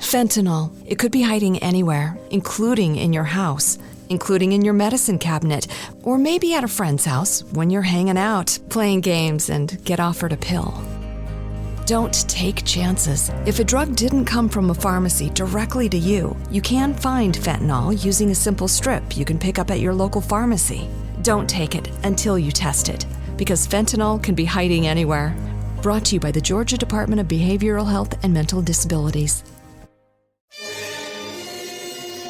Fentanyl. It could be hiding anywhere, including in your house, including in your medicine cabinet, or maybe at a friend's house when you're hanging out, playing games, and get offered a pill. Don't take chances. If a drug didn't come from a pharmacy directly to you, you can find fentanyl using a simple strip you can pick up at your local pharmacy. Don't take it until you test it, because fentanyl can be hiding anywhere. Brought to you by the Georgia Department of Behavioral Health and Mental Disabilities.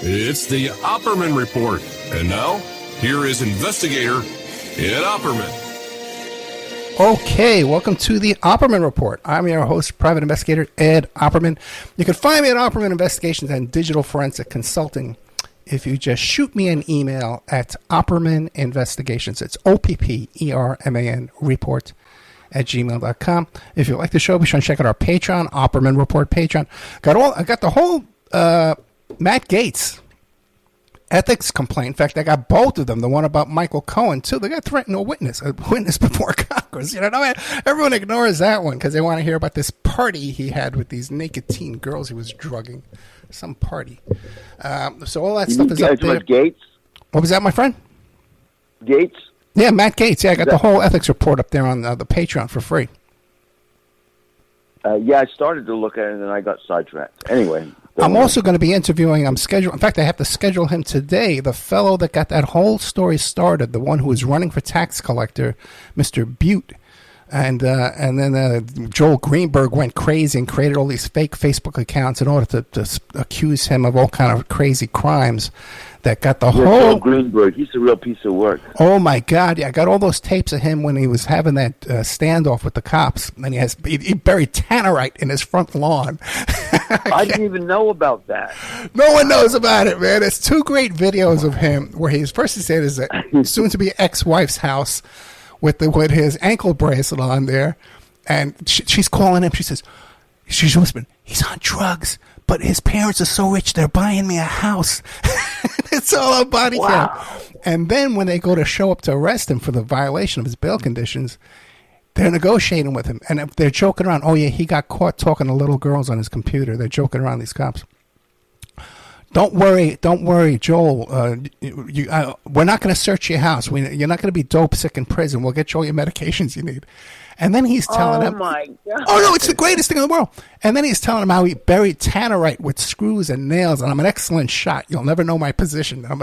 It's the Opperman Report. And now, here is investigator Ed Opperman. Okay, welcome to the Opperman Report. I'm your host, private investigator Ed Opperman. You can find me at Opperman Investigations and Digital Forensic Consulting if you just shoot me an email at Opperman Investigations. It's OPPERMAN report at gmail.com. If you like the show, be sure to check out our Patreon, Opperman Report Patreon. I got the whole Matt Gaetz ethics complaint. In fact, I got both of them. The one about Michael Cohen, too. They got threatened to witness before Congress. You know, everyone ignores that one because they want to hear about this party he had with these naked teen girls he was drugging. Some party. So all that stuff is up there. Gaetz? What was that, my friend? Gaetz? Yeah, Matt Gaetz. Yeah, I got the whole ethics report up there on the Patreon for free. Yeah, I started to look at it and then I got sidetracked. Anyway. I'm also going to be interviewing, in fact, I have to schedule him today, the fellow that got that whole story started, the one who was running for tax collector, Mr. Butte. And then Joel Greenberg went crazy and created all these fake Facebook accounts in order to accuse him of all kind of crazy crimes that got the whole... Joel Greenberg, he's a real piece of work. Oh, my God. Yeah, I got all those tapes of him when he was having that standoff with the cops. And he buried tannerite in his front lawn. I didn't even know about that. No one knows about it, man. There's two great videos of him where he said his soon-to-be ex-wife's house with his ankle bracelet on there, and she's calling him. She's whispering, he's on drugs, but his parents are so rich they're buying me a house. It's all on body cam. And then when they go to show up to arrest him for the violation of his bail conditions, they're negotiating with him, and they're joking around. Oh yeah, he got caught talking to little girls on his computer. They're joking around, these cops. Don't worry, Joel. We're not going to search your house. You're not going to be dope sick in prison. We'll get you all your medications you need. And then he's telling him, my God. "Oh no, it's the greatest thing in the world." And then he's telling him how he buried tannerite with screws and nails, and I'm an excellent shot. You'll never know my position. And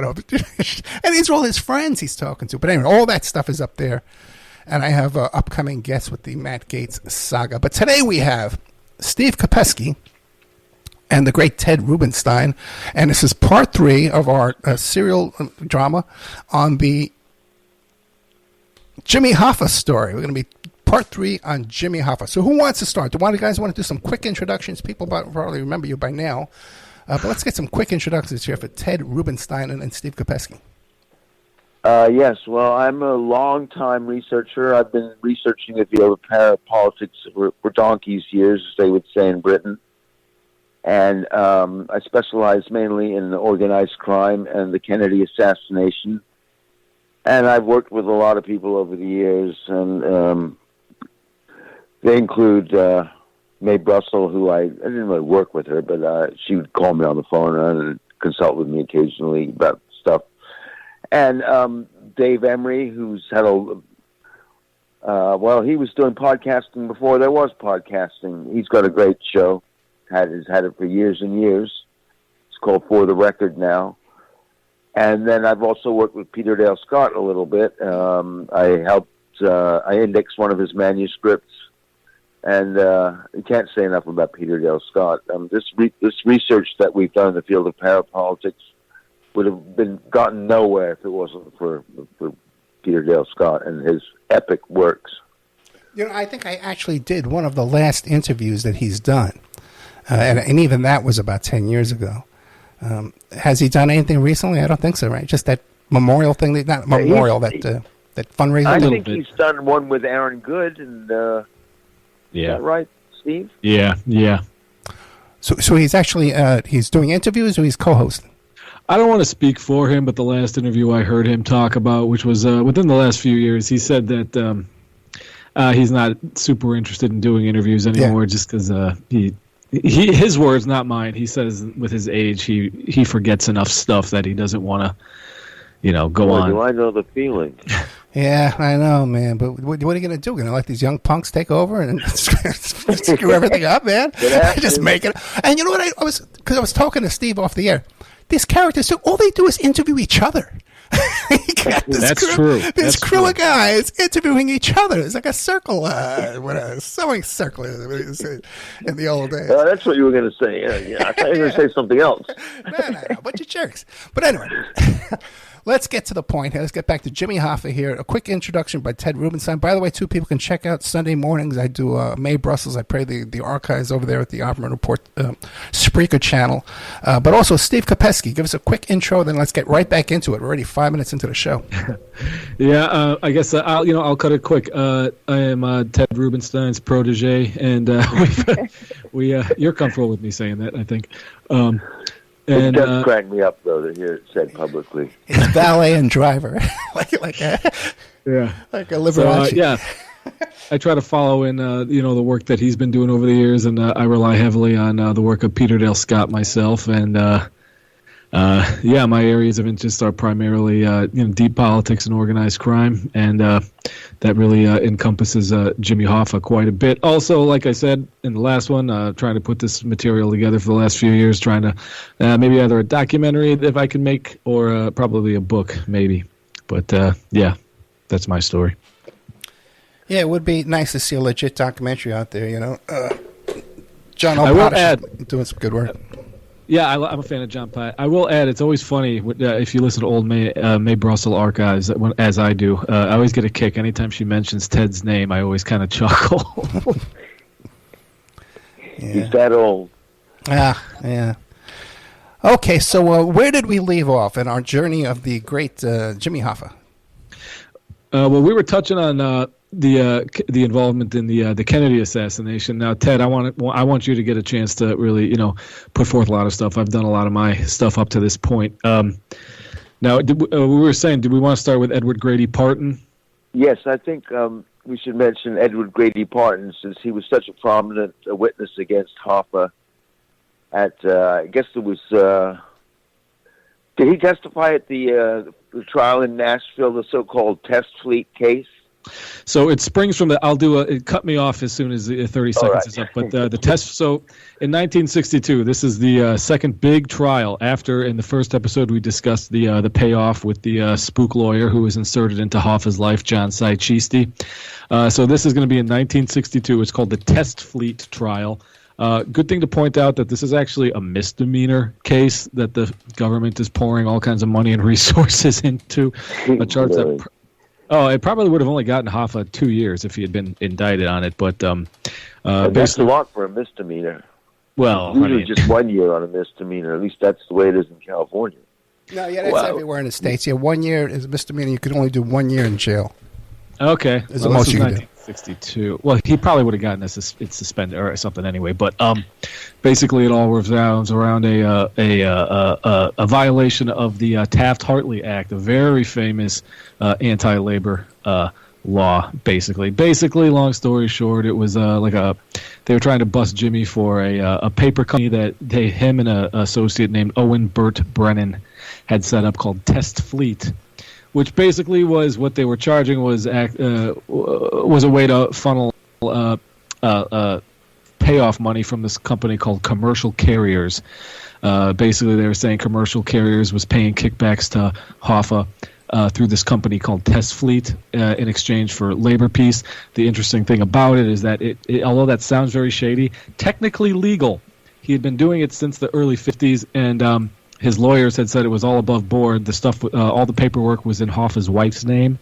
these are all his friends he's talking to. But anyway, all that stuff is up there, and I have upcoming guests with the Matt Gaetz saga. But today we have Steve Kopesky and the great Ted Rubinstein. And this is part 3 of our serial drama on the Jimmy Hoffa story. We're going to be part 3 on Jimmy Hoffa. So who wants to start? Do one of you guys want to do some quick introductions? People probably remember you by now. But let's get some quick introductions here for Ted Rubinstein and Steve Kopesky. Yes, well, I'm a long-time researcher. I've been researching the field of parapolitics for donkey's years, as they would say in Britain. And I specialize mainly in organized crime and the Kennedy assassination. And I've worked with a lot of people over the years, and they include Mae Brussel, who I didn't really work with her, but she would call me on the phone and consult with me occasionally about stuff. And Dave Emery, who's had he was doing podcasting before there was podcasting. He's got a great show. Has had it for years and years. It's called For the Record now. And then I've also worked with Peter Dale Scott a little bit. I indexed one of his manuscripts, and you can't say enough about Peter Dale Scott. This research that we've done in the field of parapolitics would have gotten nowhere if it wasn't for Peter Dale Scott and his epic works. You know, I think I actually did one of the last interviews that he's done. And even that was about 10 years ago. Has he done anything recently? I don't think so, right? Just that memorial thing, that fundraiser. I think he's done one with Aaron Good, and is that right, Steve? Yeah. So he's actually he's doing interviews, or he's co-hosting? I don't want to speak for him, but the last interview I heard him talk about, which was within the last few years, he said that he's not super interested in doing interviews anymore, just because his words, not mine. He says with his age, he forgets enough stuff that he doesn't want to, go on. Do I know the feeling? Yeah, I know, man. But what are you going to do? Going to let these young punks take over and screw everything up, man? Just make it. And you know what? I was talking to Steve off the air. These characters, so all they do is interview each other. That's true. This crew of guys interviewing each other. It's like a circle, a sewing circle in the old days. That's what you were going to say. Yeah, I thought you were going to say something else. No, bunch of jerks. But anyway, let's get to the point here. Let's get back to Jimmy Hoffa here. A quick introduction by Ted Rubinstein. By the way, too, people can check out Sunday mornings. I do May Brussels. I play the archives over there at the Opera Report Spreaker channel. But also Steve Kopesky. Give us a quick intro, then let's get right back into it. We're already 5 minutes into the show. Yeah, I guess I'll cut it quick. I am Ted Rubinstein's protege, and you're comfortable with me saying that, I think. It does crack me up, though, to hear it said publicly. It's valet and driver, like a Liberace. So, I try to follow in, the work that he's been doing over the years, and I rely heavily on the work of Peter Dale Scott myself, and my areas of interest are primarily deep politics and organized crime, and that really encompasses Jimmy Hoffa quite a bit. Also, like I said in the last one, trying to put this material together for the last few years, trying to maybe either a documentary if I can make, or probably a book maybe. But that's my story. Yeah, it would be nice to see a legit documentary out there. John I will add, doing some good work. Yeah, I'm a fan of John Pye. I will add, it's always funny if you listen to old May Brussels archives, as I do. I always get a kick anytime she mentions Ted's name. I always kind of chuckle. He's that old. Yeah. Okay, so where did we leave off in our journey of the great Jimmy Hoffa? Well, we were touching on the involvement in the Kennedy assassination. Now, Ted, I want you to get a chance to really put forth a lot of stuff. I've done a lot of my stuff up to this point. Now, we were saying, did we want to start with Edward Grady Parton? Yes, I think we should mention Edward Grady Parton, since he was such a prominent witness against Hoffa. I guess it was. Did he testify at the trial in Nashville, the so-called test fleet case? So it springs from it cut me off as soon as the 30 seconds is up. But the test, so in 1962, this is the second big trial after, in the first episode, we discussed the payoff with the spook lawyer who was inserted into Hoffa's life, John Saichisti. So this is going to be in 1962. It's called the Test Fleet Trial. Good thing to point out that this is actually a misdemeanor case that the government is pouring all kinds of money and resources into. A charge that... it probably would have only gotten Hoffa 2 years if he had been indicted on it, but that's a lot for a misdemeanor. Well, usually just 1 year on a misdemeanor. At least that's the way it is in California. No, that's everywhere in the States. Yeah, 1 year is a misdemeanor. You could only do 1 year in jail. Okay, is the most you can do. 62. Well, he probably would have gotten it suspended or something anyway. But basically, it all revolves around a violation of the Taft-Hartley Act, a very famous anti-labor law. Basically, long story short, it was they were trying to bust Jimmy for a paper company that him and an associate named Owen Burt Brennan had set up called Test Fleet, which basically was what they were charging was a way to funnel payoff money from this company called Commercial Carriers. Basically, they were saying Commercial Carriers was paying kickbacks to Hoffa through this company called Test Fleet in exchange for labor peace. The interesting thing about it is that although that sounds very shady, technically legal. He had been doing it since the early 50s, and his lawyers had said it was all above board. The stuff, all the paperwork was in Hoffa's wife's name,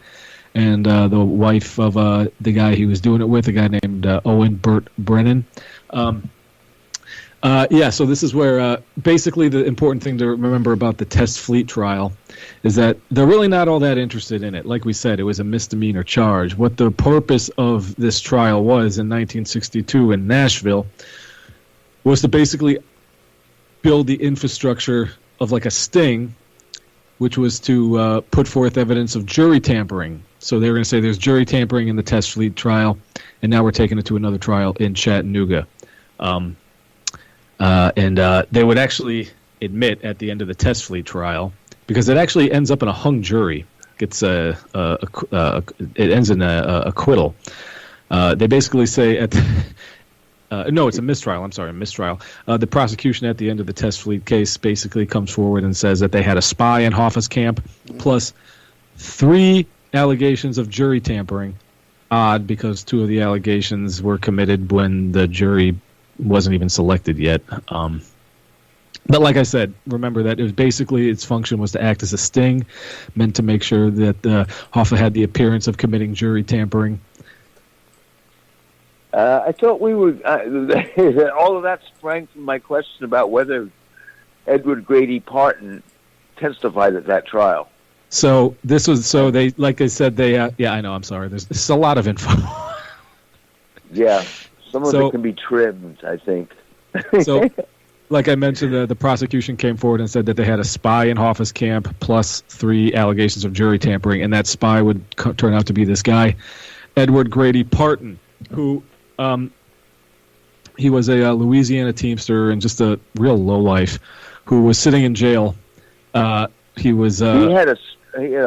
and the wife of the guy he was doing it with, a guy named Owen Burt Brennan. So this is where basically the important thing to remember about the Test Fleet trial is that they're really not all that interested in it. Like we said, it was a misdemeanor charge. What the purpose of this trial was in 1962 in Nashville was to basically build the infrastructure of like a sting, which was to put forth evidence of jury tampering. So they were going to say there's jury tampering in the Test Fleet trial, and now we're taking it to another trial in Chattanooga. And they would actually admit at the end of the test fleet trial, because it actually ends up in a hung jury. It ends in a acquittal. They basically say no, it's a mistrial. I'm sorry, a mistrial. The prosecution at the end of the test fleet case basically comes forward and says that they had a spy in Hoffa's camp, plus 3 allegations of jury tampering. Odd, because 2 of the allegations were committed when the jury wasn't even selected yet. But like I said, remember that it was basically its function was to act as a sting, meant to make sure that Hoffa had the appearance of committing jury tampering. I thought we were all of that sprang from my question about whether Edward Grady Parton testified at that trial. So this was they, like I said, they yeah, I know, I'm sorry, there's a lot of info. Yeah, some of it can be trimmed, I think. So like I mentioned, the prosecution came forward and said that they had a spy in Hoffa's camp plus 3 allegations of jury tampering, and that spy would turn out to be this guy, Edward Grady Parton, who he was a Louisiana Teamster and just a real lowlife who was sitting in jail. He had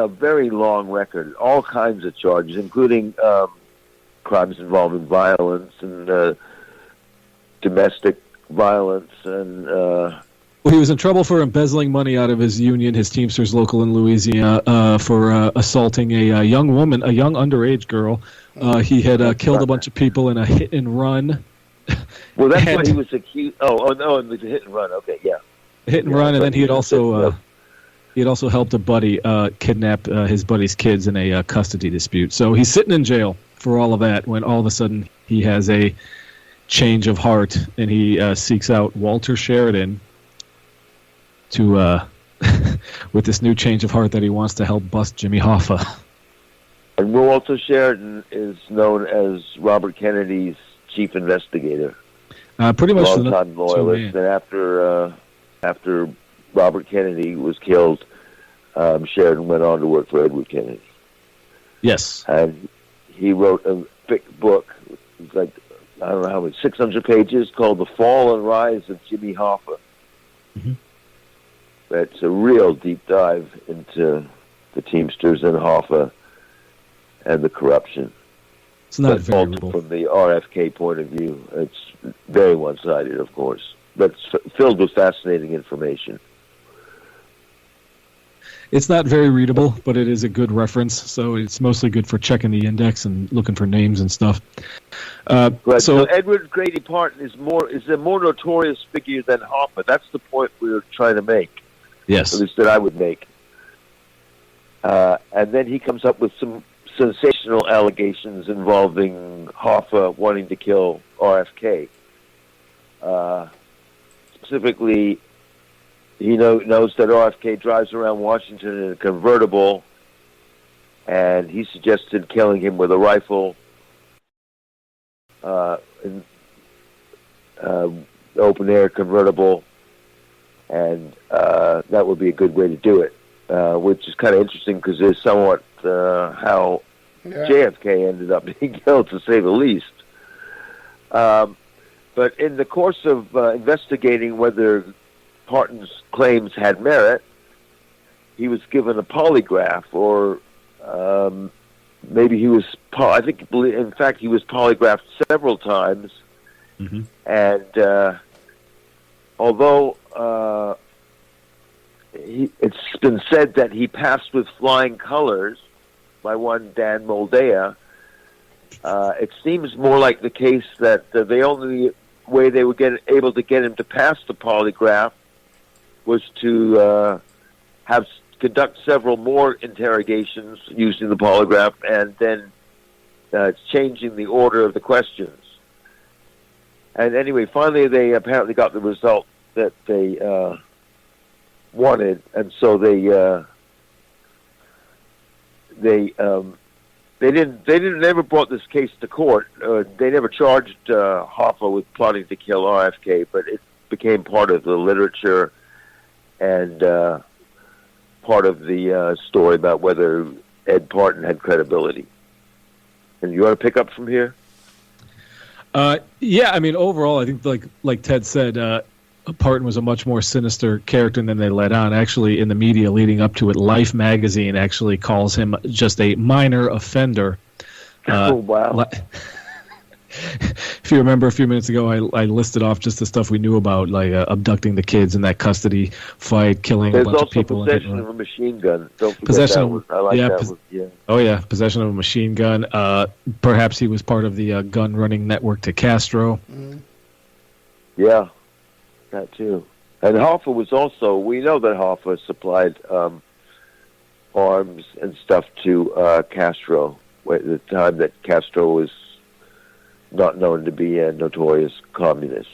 a very long record, all kinds of charges, including crimes involving violence and domestic violence, and he was in trouble for embezzling money out of his union, his Teamsters local in Louisiana, for assaulting a young woman, a young underage girl. He had killed a bunch of people in a hit and run. Well, that's what he was accused. Oh, no, it was a hit and run. Okay, yeah, hit and run, and then he had also helped a buddy kidnap his buddy's kids in a custody dispute. So he's sitting in jail for all of that when all of a sudden he has a change of heart, and he seeks out Walter Sheridan to with this new change of heart that he wants to help bust Jimmy Hoffa. And Walter Sheridan is known as Robert Kennedy's chief investigator. Pretty much long-time loyalist. And after Robert Kennedy was killed, Sheridan went on to work for Edward Kennedy. Yes. And he wrote a thick book, it's like, I don't know how many, 600 pages, called The Fall and Rise of Jimmy Hoffa. Mm-hmm. That's a real deep dive into the Teamsters and Hoffa and the corruption. It's not very readable. From the RFK point of view, it's very one-sided, of course, but filled with fascinating information. It's not very readable, but it is a good reference, so it's mostly good for checking the index and looking for names and stuff. Right. So Edward Grady Parton is a more notorious figure than Hoffa. That's the point we were trying to make. Yes. At least that I would make. And then he comes up with some sensational allegations involving Hoffa wanting to kill RFK. Specifically, he knows that RFK drives around Washington in a convertible, and he suggested killing him with a rifle, in open-air convertible, and that would be a good way to do it, which is kind of interesting because it's somewhat how JFK ended up being killed, to say the least. But in the course of investigating whether Parton's claims had merit, he was given a polygraph, or maybe he was, in fact, he was polygraphed several times. Mm-hmm. And although it's been said that he passed with flying colors by one Dan Moldea, it seems more like the case that the only way they would able to get him to pass the polygraph was to conduct several more interrogations using the polygraph, and then changing the order of the questions. And anyway, finally they apparently got the result that they wanted, and so they never brought this case to court. They never charged Hoffa with plotting to kill RFK, but it became part of the literature and part of the story about whether Ed Parton had credibility. And you want to pick up from here? Yeah, I mean, overall, I think like Ted said, Parton was a much more sinister character than they let on. Actually, in the media leading up to it, Life magazine actually calls him just a minor offender. Oh, wow. If you remember a few minutes ago, I listed off just the stuff we knew about, like abducting the kids in that custody fight, killing a bunch of people. There's also possession of a machine gun. Don't forget that one. I like that one. Yeah. Oh, yeah, possession of a machine gun. Perhaps he was part of the gun-running network to Castro. Mm. Yeah, that too. And Hoffa was also, we know that Hoffa supplied arms and stuff to Castro at the time that Castro was not known to be a notorious communist.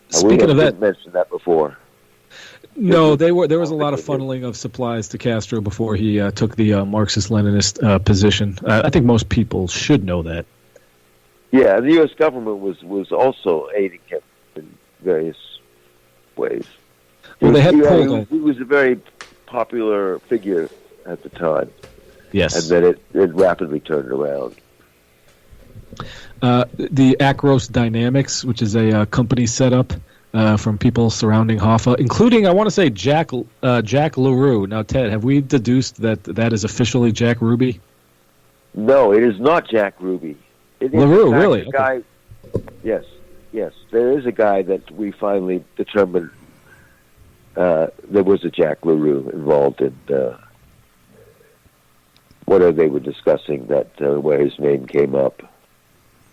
Speaking of that, mentioned that before. No, there was a lot of funneling of supplies to Castro before he took the Marxist-Leninist position. I think most people should know that. Yeah, the U.S. government was also aiding him in various ways. Well, he was a very popular figure at the time. Yes. And then it rapidly turned around. The Acros Dynamics, which is a company set up from people surrounding Hoffa, including, I want to say, Jack LaRue. Now, Ted, have we deduced that is officially Jack Ruby? No, it is not Jack Ruby. It is LaRue, really? Guy, yes. There is a guy that we finally determined there was a Jack LaRue involved in whatever they were discussing, that where his name came up.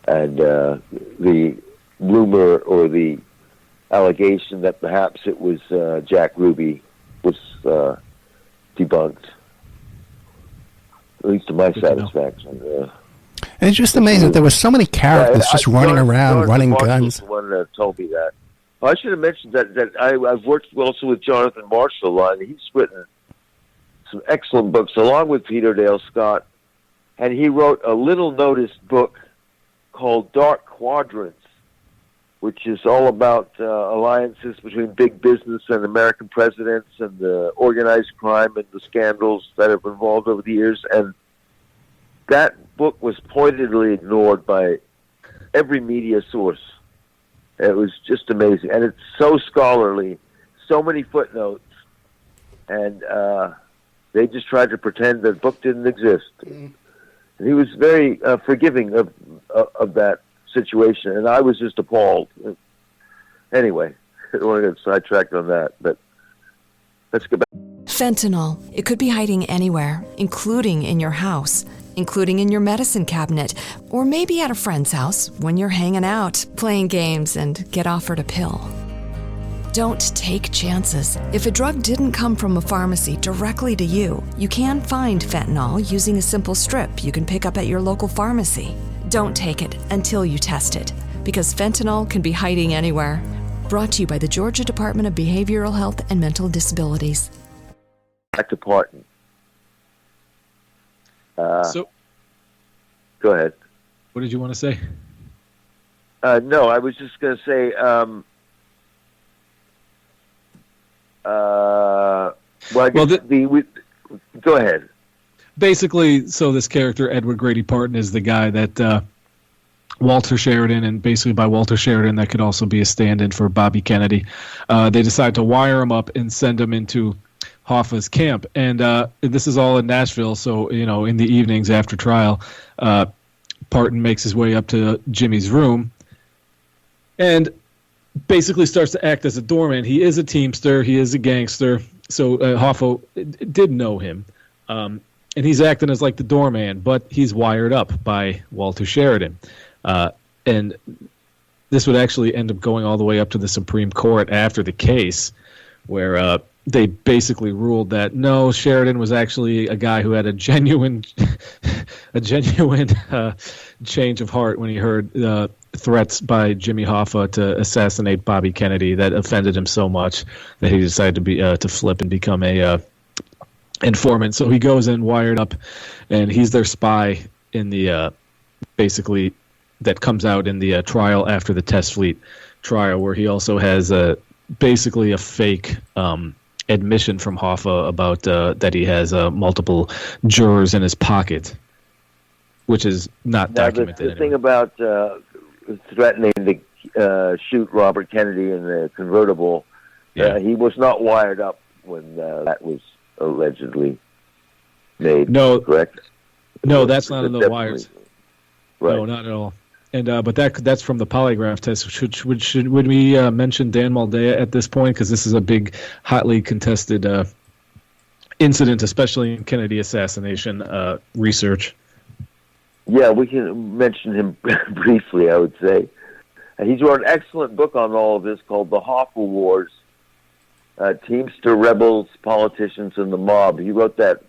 And the rumor or the allegation that perhaps it was Jack Ruby was debunked, at least to my satisfaction. And it's just amazing that there were so many characters just running around, running guns. Was the one that told me that. I should have mentioned that I've worked also with Jonathan Marshall a lot, and he's written some excellent books along with Peter Dale Scott, and he wrote a little-noticed book called Dark Quadrants, which is all about alliances between big business and American presidents and the organized crime and the scandals that have involved over the years. And that book was pointedly ignored by every media source. It was just amazing. And it's so scholarly, so many footnotes, and they just tried to pretend that the book didn't exist. Mm. And he was very forgiving of that situation, and I was just appalled. Anyway, I don't want to get sidetracked on that, but let's go back. Fentanyl. It could be hiding anywhere, including in your house, including in your medicine cabinet, or maybe at a friend's house when you're hanging out, playing games, and get offered a pill. Don't take chances. If a drug didn't come from a pharmacy directly to you, you can find fentanyl using a simple strip you can pick up at your local pharmacy. Don't take it until you test it, because fentanyl can be hiding anywhere. Brought to you by the Georgia Department of Behavioral Health and Mental Disabilities. Back to Parton. So, go ahead. What did you want to say? No, I was just going to say, go ahead. Basically, so this character, Edward Grady Parton, is the guy that Walter Sheridan, and basically by Walter Sheridan, that could also be a stand-in for Bobby Kennedy. They decide to wire him up and send him into Hoffa's camp. And this is all in Nashville, so, in the evenings after trial, Parton makes his way up to Jimmy's room and basically starts to act as a doorman. He is a teamster. He is a gangster. So Hoffa did know him. And he's acting as like the doorman, but he's wired up by Walter Sheridan. And this would actually end up going all the way up to the Supreme Court after the case, where they basically ruled that no, Sheridan was actually a guy who had a genuine change of heart when he heard threats by Jimmy Hoffa to assassinate Bobby Kennedy. That offended him so much that he decided to flip and become a informant. So he goes in wired up, and he's their spy in the basically that comes out in the trial after the Test Fleet trial, where he also has basically a fake admission from Hoffa about that he has multiple jurors in his pocket, which is not documented. The thing about threatening to shoot Robert Kennedy in the convertible. Yeah. He was not wired up when that was allegedly made. No, correct? No, that's not in the wires. Right. No, not at all. And but that's from the polygraph test. Would we mention Dan Moldea at this point, because this is a big, hotly contested incident, especially in Kennedy assassination research? Yeah, we can mention him briefly, I would say. He's wrote an excellent book on all of this called The Hoffa Wars, Teamster Rebels, Politicians, and the Mob. He wrote that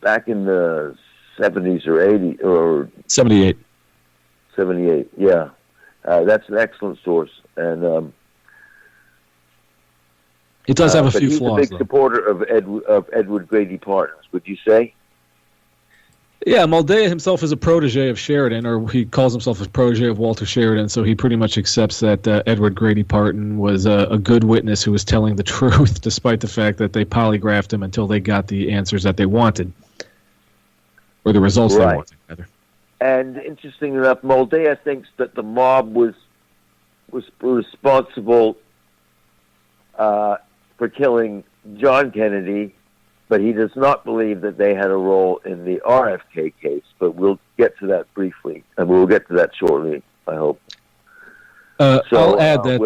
back in the 70s or 80s, or 78. 78, yeah. That's an excellent source. And it does have a few he's flaws, a big though. supporter of Edward Grady Partons, would you say? Yeah, Moldea himself is a protege of Sheridan, or he calls himself a protege of Walter Sheridan, so he pretty much accepts that Edward Grady Parton was a good witness who was telling the truth, despite the fact that they polygraphed him until they got the answers that they wanted, or the results they wanted, rather. And interesting enough, Moldea thinks that the mob was responsible for killing John Kennedy, but he does not believe that they had a role in the RFK case. But we'll get to that briefly, and we'll get to that shortly, I hope. I'll add that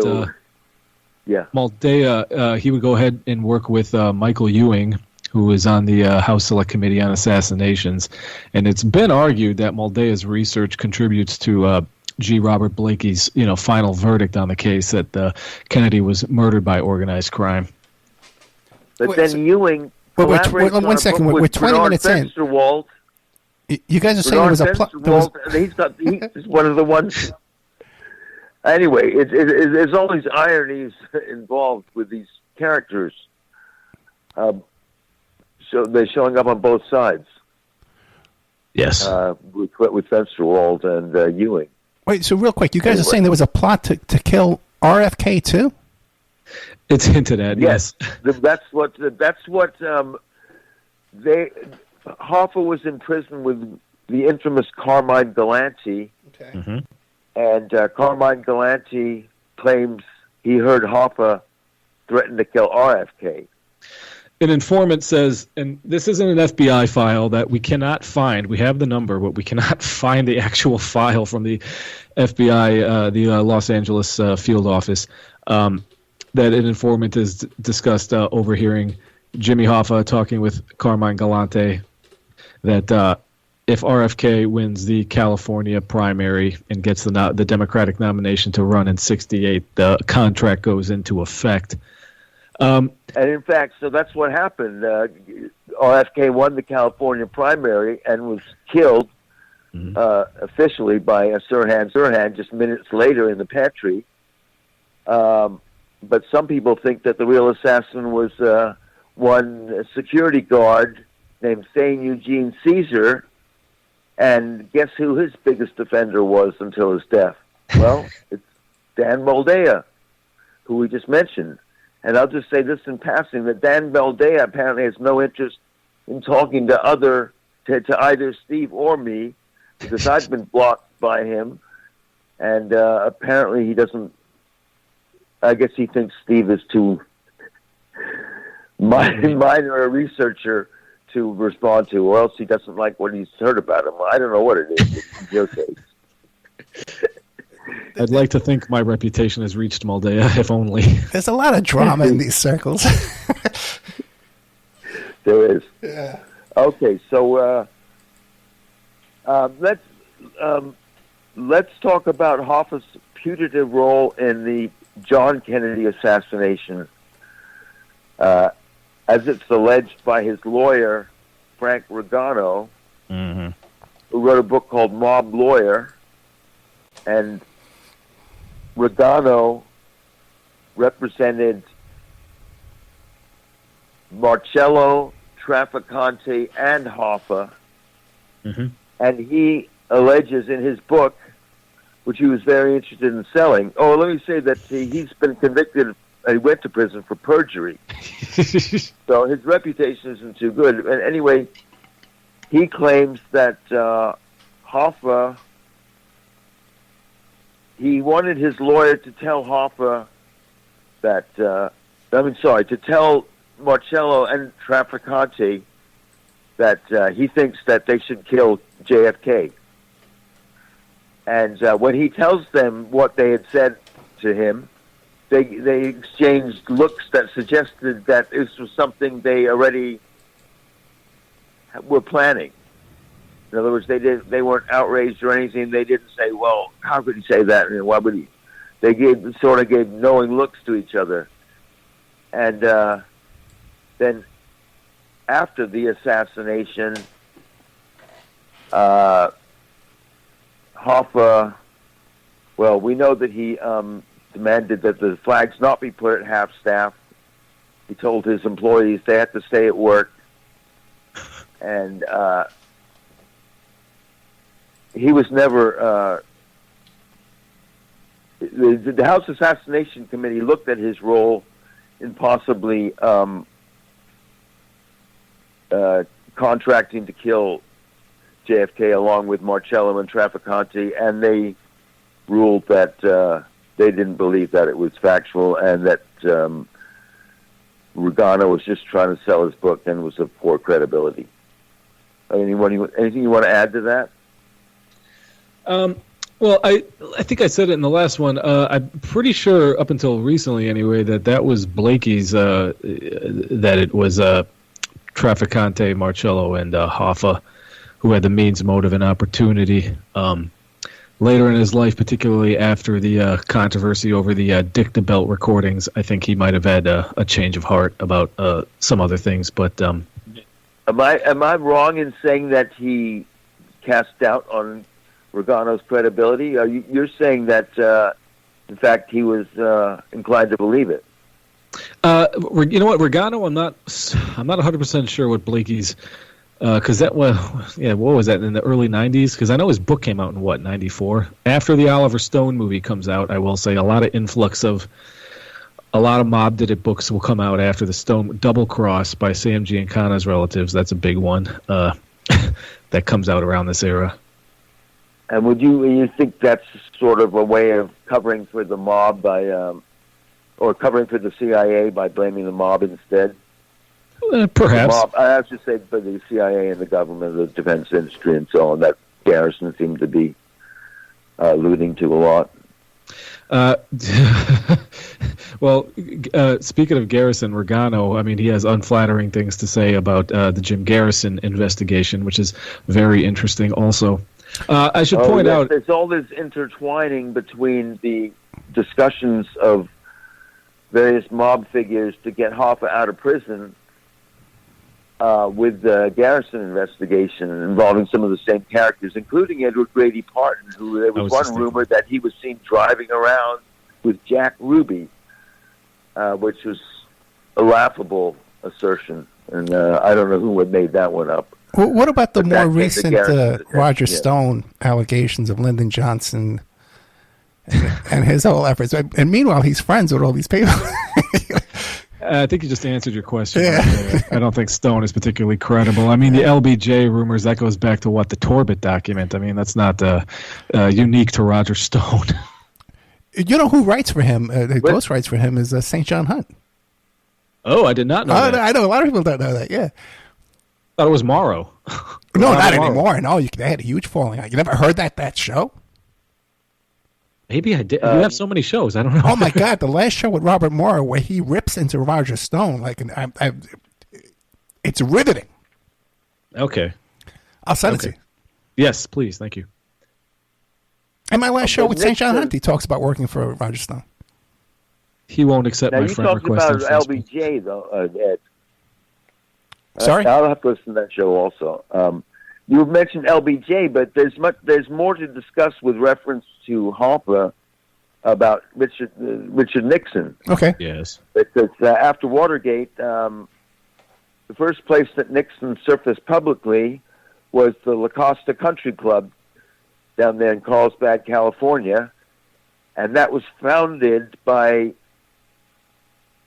Moldea, he would go ahead and work with Michael Ewing, who is on the House Select Committee on Assassinations. And it's been argued that Moldea's research contributes to G. Robert Blakey's final verdict on the case that Kennedy was murdered by organized crime. But then Ewing... Wait, one second. We're 20 minutes in. You guys are saying there was a plot. He's one of the ones. Anyway, there's all these ironies involved with these characters. So they're showing up on both sides. Yes. With Fensterwald and Ewing. Wait, so real quick, you guys are saying there was a plot to kill RFK too? It's hinted at, yes. That's what Hoffa was in prison with the infamous Carmine Galante. Okay. Mm-hmm. And Carmine Galante claims he heard Hoffa threaten to kill RFK. An informant says, and this isn't an FBI file that we cannot find. We have the number, but we cannot find the actual file from the FBI, the Los Angeles field office. That an informant is discussed overhearing Jimmy Hoffa talking with Carmine Galante that if RFK wins the California primary and gets the Democratic nomination to run in 1968, the contract goes into effect. And in fact, so that's what happened. RFK won the California primary and was killed officially by Sirhan just minutes later in the pantry. But some people think that the real assassin was one security guard named Thane Eugene Caesar, and guess who his biggest defender was until his death? Well, it's Dan Moldea, who we just mentioned. And I'll just say this in passing, that Dan Moldea apparently has no interest in talking to either Steve or me, because I've been blocked by him, and apparently he doesn't. I guess he thinks Steve is too minor a researcher to respond to, or else he doesn't like what he's heard about him. I don't know what it is. It's your case. I'd like to think my reputation has reached Moldea, if only. There's a lot of drama in these circles. There is. Yeah. Okay, so let's talk about Hoffa's putative role in the John Kennedy assassination, as it's alleged by his lawyer, Frank Regano, who wrote a book called Mob Lawyer. And Regano represented Marcello, Trafficante, and Hoffa. And he alleges in his book, which he was very interested in selling. Oh, let me say that he's been convicted. He went to prison for perjury. So his reputation isn't too good. And anyway, he claims that Hoffa he wanted his lawyer to tell Hoffa that, to tell Marcello and Trafficante that he thinks that they should kill JFK. And when he tells them what they had said to him, they exchanged looks that suggested that this was something they already were planning. In other words, they weren't outraged or anything. They didn't say, "Well, how could he say that? And why would he?" They gave knowing looks to each other. And then after the assassination, Hoffa, well, we know that he demanded that the flags not be put at half-staff. He told his employees they had to stay at work. And he was never... the House Assassination Committee looked at his role in possibly contracting to kill JFK along with Marcello and Trafficante, and they ruled that they didn't believe that it was factual and that Rugano was just trying to sell his book and was of poor credibility. Anything you want to add to that? Well, I think I said it in the last one. I'm pretty sure, up until recently anyway, that was Blakey's, that it was Trafficante, Marcello, and Hoffa who had the means, motive, and opportunity. Later in his life, particularly after the controversy over the Dick Belt recordings, I think he might have had a change of heart about some other things. But am I wrong in saying that he cast doubt on Rugano's credibility? You're saying that, in fact, he was inclined to believe it. You know what, Rugano? I'm not 100% sure what Blakey's, because what was that in the early '90s? Because I know his book came out in '94. After the Oliver Stone movie comes out, I will say a lot of influx of a lot of Mob Did It books will come out after the Stone Double Cross by Sam Giancana's relatives. That's a big one that comes out around this era. And would you think that's sort of a way of covering for the mob by, or covering for the CIA by blaming the mob instead? Perhaps. The mob, I have to say, for the CIA and the government, the defense industry, and so on, that Garrison seemed to be alluding to a lot. Well, speaking of Garrison, Rugano, I mean, he has unflattering things to say about the Jim Garrison investigation, which is very interesting also. I should point out... There's all this intertwining between the discussions of various mob figures to get Hoffa out of prison with the Garrison investigation involving some of the same characters, including Edward Grady Parton, who there was one rumor that he was seen driving around with Jack Ruby, which was a laughable assertion. And I don't know who had made that one up. Well, what about the more recent Roger Stone allegations of Lyndon Johnson and his whole efforts? And meanwhile, he's friends with all these people. I think you just answered your question. Yeah. I don't think Stone is particularly credible. I mean, the LBJ rumors, that goes back to the Torbett document. I mean, that's not unique to Roger Stone. You know who writes for him? Ghost writes for him is St. John Hunt. Oh, I did not know that. I know a lot of people don't know that, yeah. I thought it was Morrow. No, not anymore. No, they had a huge falling out. You never heard that show? Maybe I did. You have so many shows. I don't know. Oh my God, the last show with Robert Morrow where he rips into Roger Stone it's riveting. Okay, I'll send it to you. Yes, please. Thank you. And my last show with St. John Hunt, he talks about working for Roger Stone. He won't accept my friend request. You talked about LBJ though, Ed. Sorry, I'll have to listen to that show also. You mentioned LBJ, but there's more to discuss with reference to Hoffa about Richard Nixon. Okay. Yes. Because after Watergate, the first place that Nixon surfaced publicly was the La Costa Country Club down there in Carlsbad, California, and that was founded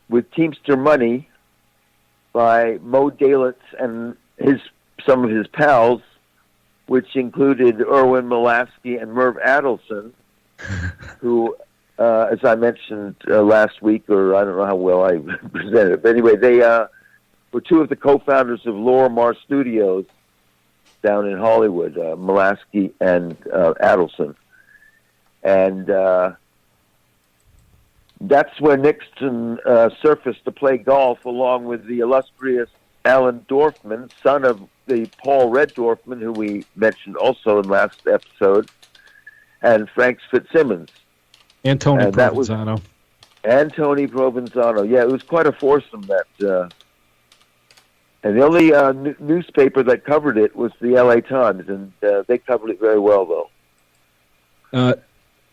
with Teamster money by Mo Dalitz and some of his pals, which included Erwin Molaski and Merv Adelson. who, as I mentioned last week, or I don't know how well I presented it, but anyway, they were two of the co-founders of Lorimar Studios down in Hollywood, Mulaski and Adelson. And that's where Nixon surfaced to play golf along with the illustrious Alan Dorfman, son of the Paul Red Dorfman, who we mentioned also in last episode, and Frank Fitzsimmons. And Tony Provenzano. And Tony Provenzano. Yeah, it was quite a foursome that... and the only newspaper that covered it was the L.A. Times, and they covered it very well, though.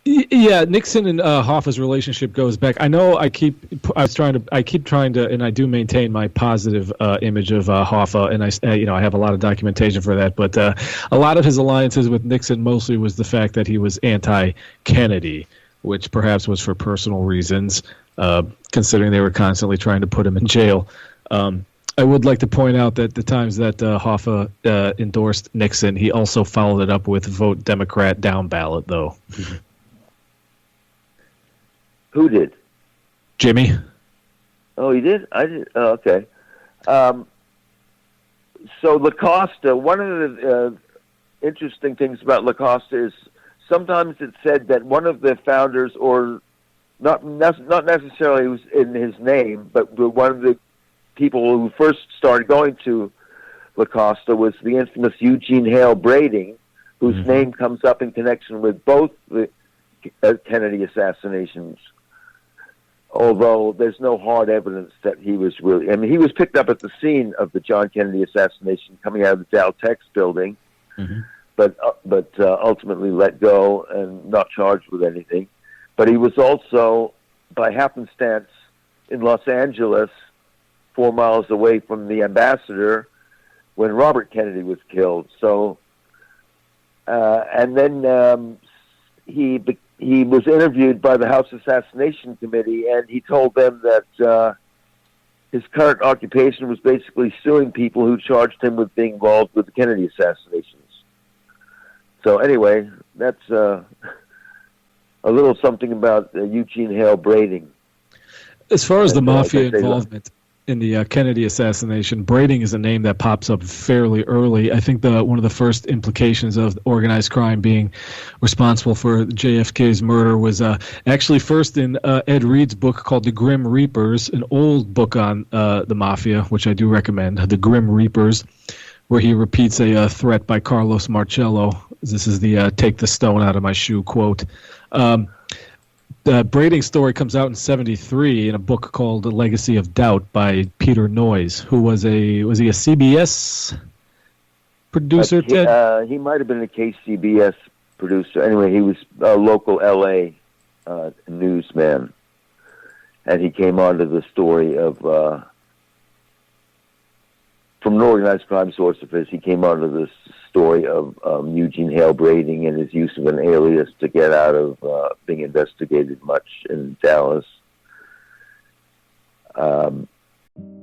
Yeah, Nixon and Hoffa's relationship goes back. I know I keep trying to, and I do maintain my positive image of Hoffa, and I have a lot of documentation for that. But a lot of his alliances with Nixon mostly was the fact that he was anti-Kennedy, which perhaps was for personal reasons, considering they were constantly trying to put him in jail. I would like to point out that the times that Hoffa endorsed Nixon, he also followed it up with vote Democrat down ballot, though. Who did? Jimmy. Oh, he did? I did. Oh, okay. So LaCosta, one of the interesting things about LaCosta is sometimes it's said that one of the founders, or not necessarily was in his name, but one of the people who first started going to LaCosta was the infamous Eugene Hale Brading, whose name comes up in connection with both the Kennedy assassinations. Although there's no hard evidence that he was really... I mean, he was picked up at the scene of the John Kennedy assassination coming out of the Dow Tex building, but ultimately let go and not charged with anything. But he was also, by happenstance, in Los Angeles, 4 miles away from the ambassador when Robert Kennedy was killed. So, and then he was interviewed by the House Assassination Committee, and he told them that his current occupation was basically suing people who charged him with being involved with the Kennedy assassinations. So anyway, that's a little something about Eugene Hale Brading. As far as the mafia involvement in the Kennedy assassination, Brading is a name that pops up fairly early. I think one of the first implications of organized crime being responsible for JFK's murder was actually first in Ed Reed's book called The Grim Reapers, an old book on the mafia, which I do recommend, The Grim Reapers, where he repeats a threat by Carlos Marcello. This is the take the stone out of my shoe quote. The Brading story comes out in '73 in a book called The Legacy of Doubt by Peter Noyes, who was he a CBS producer, Ted? He might have been a KCBS producer. Anyway, he was a local LA newsman, and he came onto the story of, from an organized crime source of his, he came onto this story of Eugene Hale Brading and his use of an alias to get out of being investigated much in Dallas.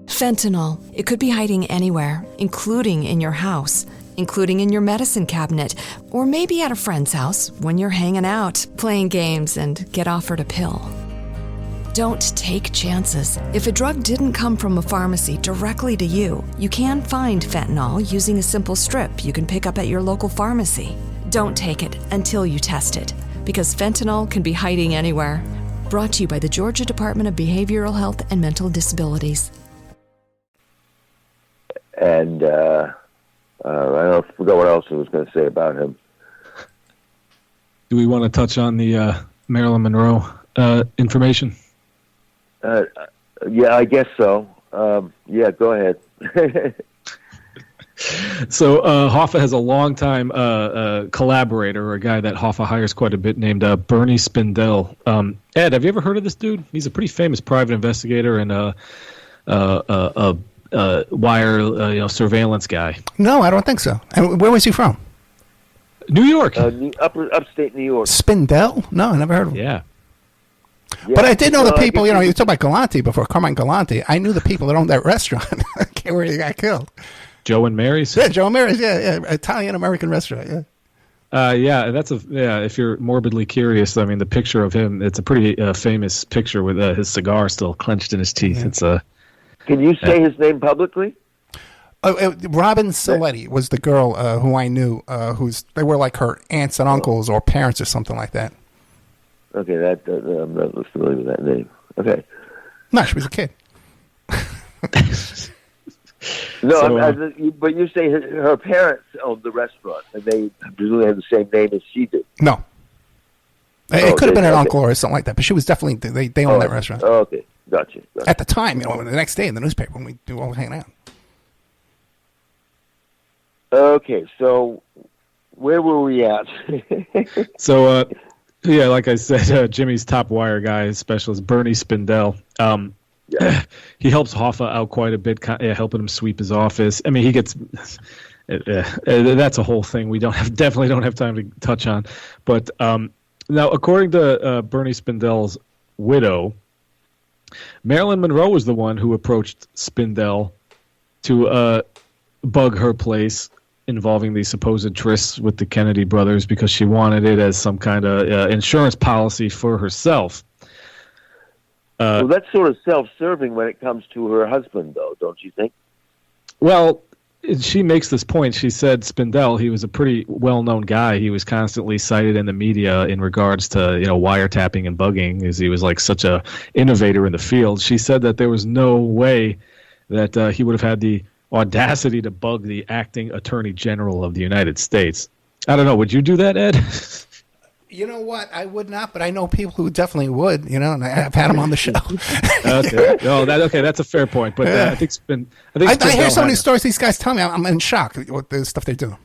Fentanyl. It could be hiding anywhere, including in your house, including in your medicine cabinet, or maybe at a friend's house when you're hanging out, playing games, and get offered a pill. Don't take chances. If a drug didn't come from a pharmacy directly to you, you can find fentanyl using a simple strip you can pick up at your local pharmacy. Don't take it until you test it, because fentanyl can be hiding anywhere. Brought to you by the Georgia Department of Behavioral Health and Mental Disabilities. And I forgot what else I was going to say about him. Do we want to touch on the Marilyn Monroe information? Yeah, I guess so. Yeah, go ahead. So Hoffa has a longtime collaborator, or a guy that Hoffa hires quite a bit, named Bernie Spindell. Ed, have you ever heard of this dude? He's a pretty famous private investigator and a wire surveillance guy. No, I don't think so. And where was he from? New York. Upstate New York. Spindell? No, I never heard of him. Yeah. Yeah, but I did know the people, you talked about Galante before, Carmine Galante. I knew the people that owned that restaurant where he got killed. Joe and Mary's? Yeah, Joe and Mary's, yeah. Italian-American restaurant, yeah. If you're morbidly curious, I mean, the picture of him, it's a pretty famous picture with his cigar still clenched in his teeth. Yeah. It's a. Can you say his name publicly? Robin Saletti was the girl who I knew. They were like her aunts and uncles or parents or something like that. Okay, I'm not familiar with that name. Okay. No, she was a kid. No, but you say her parents owned the restaurant, and they presumably had the same name as she did. No. It could have been an uncle or something like that, but she was definitely, they owned that restaurant. Oh, okay. Gotcha. At the time, the next day in the newspaper when we do all hanging out. Okay, so where were we at? So, like I said, Jimmy's top wire guy, his specialist, Bernie Spindell. He helps Hoffa out quite a bit, helping him sweep his office. I mean, he gets that's a whole thing we definitely don't have time to touch on. But now, according to Bernie Spindell's widow, Marilyn Monroe was the one who approached Spindell to bug her place involving the supposed trysts with the Kennedy brothers because she wanted it as some kind of insurance policy for herself. Well, that's sort of self-serving when it comes to her husband, though, don't you think? Well, she makes this point. She said Spindell, he was a pretty well-known guy. He was constantly cited in the media in regards to, wiretapping and bugging, as he was like such a innovator in the field. She said that there was no way that he would have had the audacity to bug the acting attorney general of the United States. I don't know. Would you do that, Ed? You know what? I would not, but I know people who definitely would. And I've had them on the show. Okay. That's a fair point. But I hear so many stories these guys tell me. I'm in shock with the stuff they do.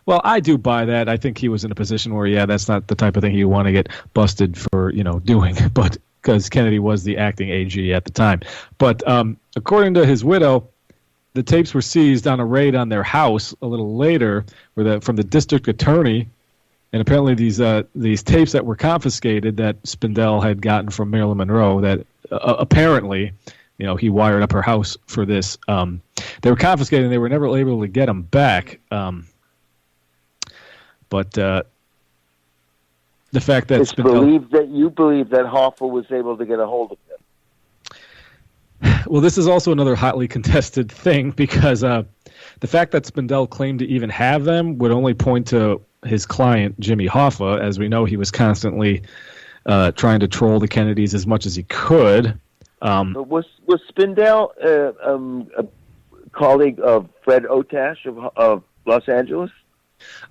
Well, I do buy that. I think he was in a position where, that's not the type of thing you want to get busted for, doing. But because Kennedy was the acting AG at the time. But according to his widow, the tapes were seized on a raid on their house a little later, from the district attorney. And apparently these tapes that were confiscated that Spindell had gotten from Marilyn Monroe that apparently, he wired up her house for this. They were confiscated and they were never able to get them back. But the fact that you believe that Hoffa was able to get a hold of them. Well, this is also another hotly contested thing because the fact that Spindell claimed to even have them would only point to his client, Jimmy Hoffa. As we know, he was constantly trying to troll the Kennedys as much as he could. Was Spindell a colleague of Fred Otash of Los Angeles?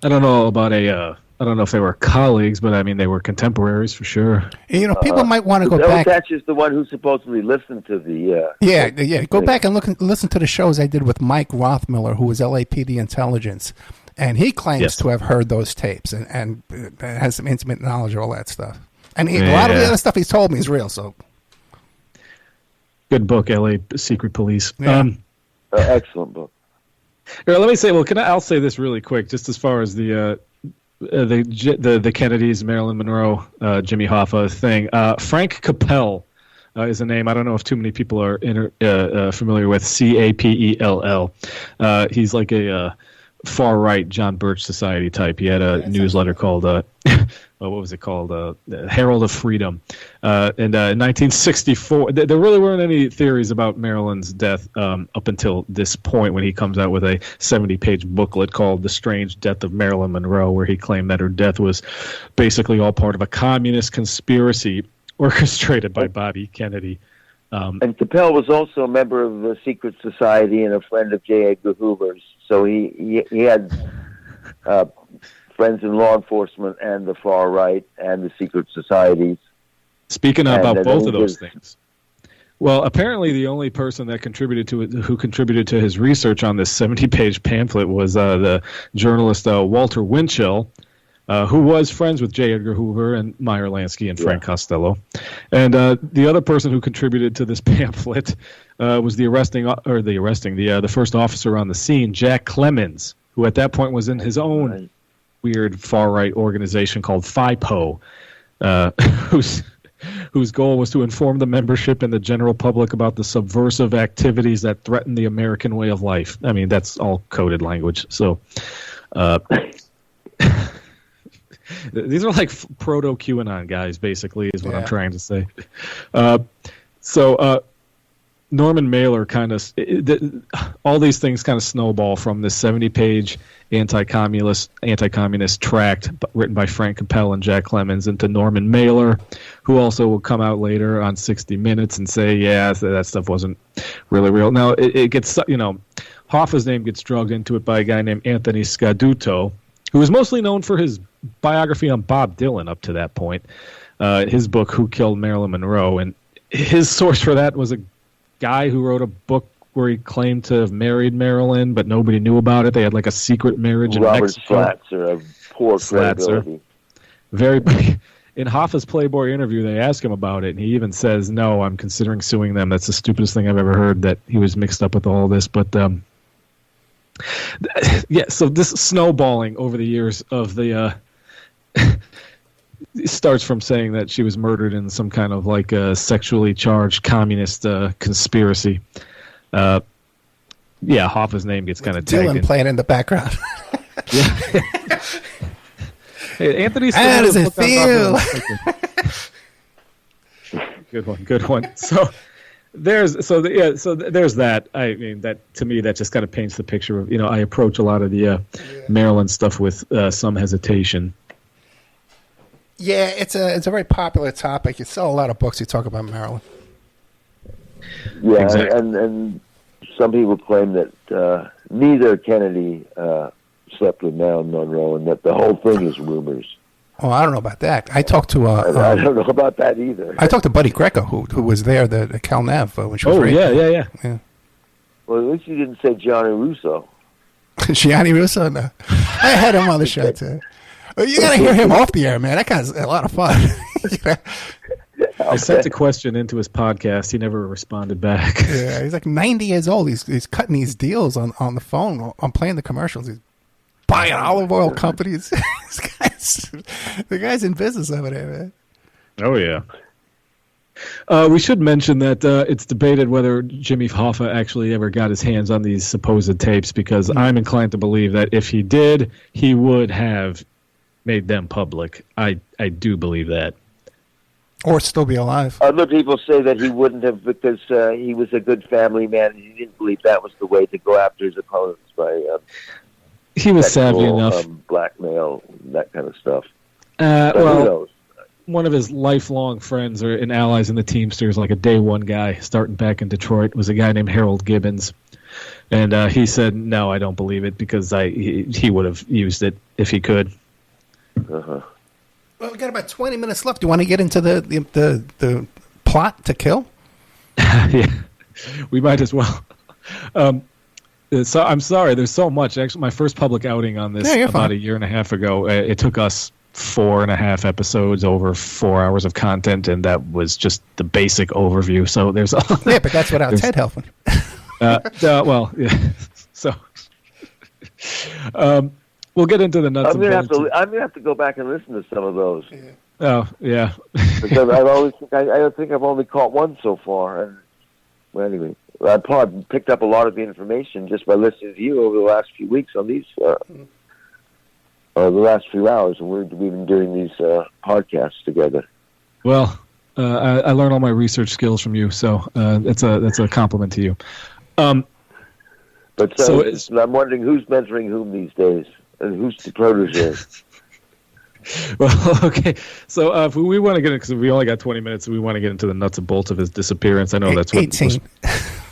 I don't know about I don't know if they were colleagues, but I mean they were contemporaries for sure. People might want to go back. Otash is the one who supposedly listened to the. Go back and listen to the shows I did with Mike Rothmiller, who was LAPD intelligence. And he claims to have heard those tapes and has some intimate knowledge of all that stuff. And a lot of the other stuff he's told me is real. So, good book, L.A. Secret Police. Yeah. Excellent book. Here, let me say. Well, I'll say this really quick, just as far as the Kennedys, Marilyn Monroe, Jimmy Hoffa thing. Frank Capell is a name I don't know if too many people are familiar with. Capell. He's like a far right John Birch Society type. He had a newsletter called what was it called? Herald of Freedom. And in 1964, there really weren't any theories about Marilyn's death up until this point when he comes out with a 70-page booklet called The Strange Death of Marilyn Monroe, where he claimed that her death was basically all part of a communist conspiracy orchestrated by Bobby Kennedy. And Capell was also a member of the secret society and a friend of J. Edgar Hoover's. So he had friends in law enforcement and the far right and the secret societies. Speaking about both of those things. Well, apparently the only person that contributed to his research on this 70-page pamphlet was the journalist Walter Winchell, who was friends with J. Edgar Hoover and Meyer Lansky and Frank Costello. And the other person who contributed to this pamphlet was the first officer on the scene, Jack Clemens, who at that point was in his own weird far-right organization called FIPO, whose goal was to inform the membership and the general public about the subversive activities that threaten the American way of life. I mean, that's all coded language. So, These are like proto QAnon guys, basically, is what I'm trying to say. Norman Mailer all these things kind of snowball from this 70-page anti-communist tract written by Frank Capel and Jack Clemens into Norman Mailer, who also will come out later on 60 Minutes and say, that stuff wasn't really real. Now, it gets, Hoffa's name gets drugged into it by a guy named Anthony Scaduto, who is mostly known for his biography on Bob Dylan up to that point, his book, Who Killed Marilyn Monroe. And his source for that was a guy who wrote a book where he claimed to have married Marilyn, but nobody knew about it. They had like a secret marriage in Mexico. Robert Slatzer, a poor credibility. In Hoffa's Playboy interview, they ask him about it, and he even says, "No, I'm considering suing them. That's the stupidest thing I've ever heard, that he was mixed up with all this." But so this snowballing over the years of the it starts from saying that she was murdered in some kind of like a sexually charged communist conspiracy. Hoffa's name gets kind of tagged in. Dylan playing in the background. Hey, Anthony, how does it feel? Good one. So there's that. I mean, that to me, that just kind of paints the picture of, I approach a lot of the Maryland stuff with some hesitation. Yeah, it's a very popular topic. You sell a lot of books. You talk about Maryland. Yeah, exactly. and some people claim that neither Kennedy slept with Marilyn Monroe, and that the whole thing is rumors. Oh, I don't know about that. I talked to I don't know about that either. I talked to Buddy Greco, who was there at Cal Nav when she was raped. Yeah. Well, at least you didn't say Gianni Russo. Gianni Russo? No. I had him on the show, too. Well, you got to hear him off the air, man. That guy's a lot of fun. I sent a question into his podcast. He never responded back. Yeah, he's like 90 years old. He's cutting these deals on the phone. I'm playing the commercials. He's buying olive oil companies. The guy's in business over there, man. Oh, yeah. We should mention that it's debated whether Jimmy Hoffa actually ever got his hands on these supposed tapes, because I'm inclined to believe that if he did, he would have made them public. I do believe that. Or still be alive. Other people say that he wouldn't have, because he was a good family man, and he didn't believe that was the way to go after his opponents by he was savvy enough. Blackmail, that kind of stuff. Who knows? One of his lifelong friends and allies in the Teamsters, like a day one guy starting back in Detroit, was a guy named Harold Gibbons. And he said, no, I don't believe it, because he would have used it if he could. Uh-huh. Well, we got about 20 minutes left. Do you want to get into the plot to kill? Yeah, we might as well. So I'm sorry, there's so much. Actually, my first public outing on this about a year and a half ago, it took us 4.5 episodes, over 4 hours of content, and that was just the basic overview. So there's yeah, but that's without Ted helping. Well, yeah. So we'll get into the nuts. I'm gonna have to go back and listen to some of those. Yeah. Oh yeah. Because I think I've only caught one so far, and well, anyway, I probably picked up a lot of the information just by listening to you over the last few weeks on these, or the last few hours, and we've been doing these podcasts together. Well, I learned all my research skills from you, so that's a compliment to you. But I'm wondering who's mentoring whom these days, and who's the protege. Well, okay. So if we want to get in, because we only got 20 minutes, so we want to get into the nuts and bolts of his disappearance. I know that's what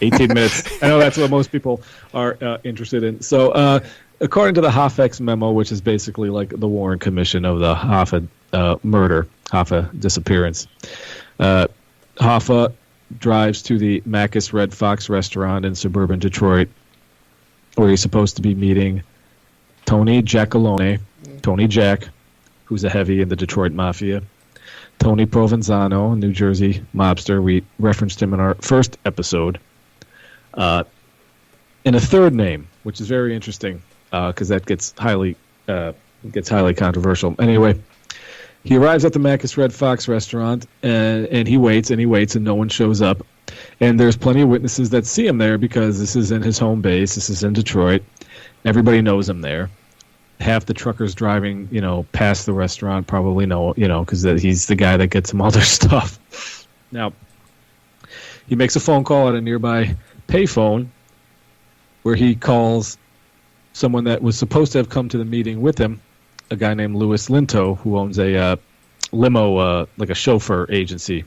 18 minutes. I know that's what most people are interested in. So according to the Hoffa memo, which is basically like the Warren Commission of the Hoffa murder, Hoffa disappearance, Hoffa drives to the Macus Red Fox restaurant in suburban Detroit, where he's supposed to be meeting Tony Giacalone, Tony Jack, who's a heavy in the Detroit Mafia, Tony Provenzano, New Jersey mobster. We referenced him in our first episode. And a third name, which is very interesting, because that gets highly controversial. Anyway, he arrives at the Macus Red Fox restaurant, and he waits, and no one shows up. And there's plenty of witnesses that see him there, because this is in his home base. This is in Detroit. Everybody knows him there. half the truckers driving, past the restaurant probably know, because he's the guy that gets them all their stuff. Now, he makes a phone call at a nearby payphone where he calls someone that was supposed to have come to the meeting with him, a guy named Louis Linto, who owns a limo, like a chauffeur agency.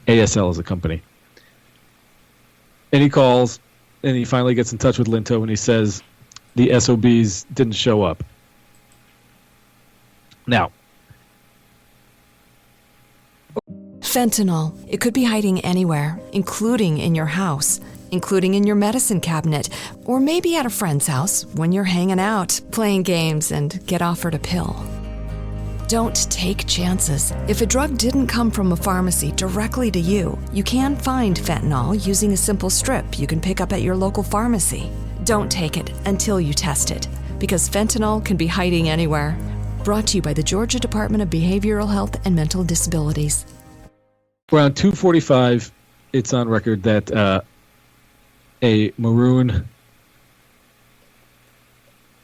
ASL is a company. And he calls, and he finally gets in touch with Linto, and he says the SOBs didn't show up. Now, Fentanyl. It could be hiding anywhere, including in your house, including in your medicine cabinet, or maybe at a friend's house when you're hanging out, playing games, and get offered a pill. Don't take chances. If a drug didn't come from a pharmacy directly to you, you can find fentanyl using a simple strip you can pick up at your local pharmacy. Don't take it until you test it, because fentanyl can be hiding anywhere. Brought to you by the Georgia Department of Behavioral Health and Mental Disabilities. Around 2:45, it's on record that a maroon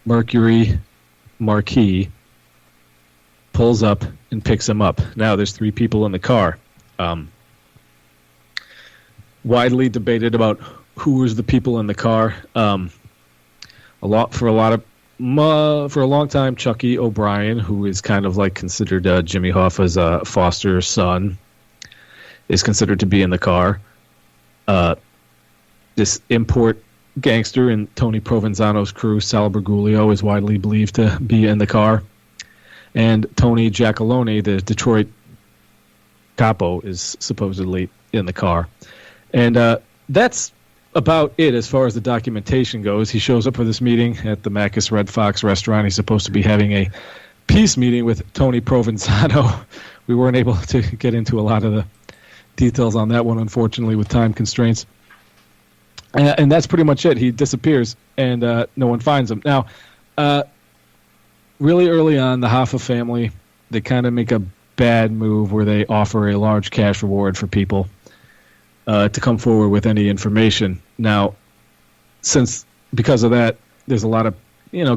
Mercury Marquis pulls up and picks him up. Now there's 3 people in the car. Widely debated about who was the people in the car. For a long time, Chucky O'Brien, who is kind of like considered Jimmy Hoffa's foster son, is considered to be in the car. This import gangster in Tony Provenzano's crew, Sal Bergoglio, is widely believed to be in the car. And Tony Giacalone, the Detroit capo, is supposedly in the car. And that's about it as far as the documentation goes. He shows up for this meeting at the Macus Red Fox restaurant. He's supposed to be having a peace meeting with Tony Provenzano. We weren't able to get into a lot of the details on that one, unfortunately, with time constraints. And that's pretty much it. He disappears, and no one finds him. Now, really early on, the Hoffa family, they kind of make a bad move where they offer a large cash reward for people to come forward with any information. Now, because of that, there's a lot of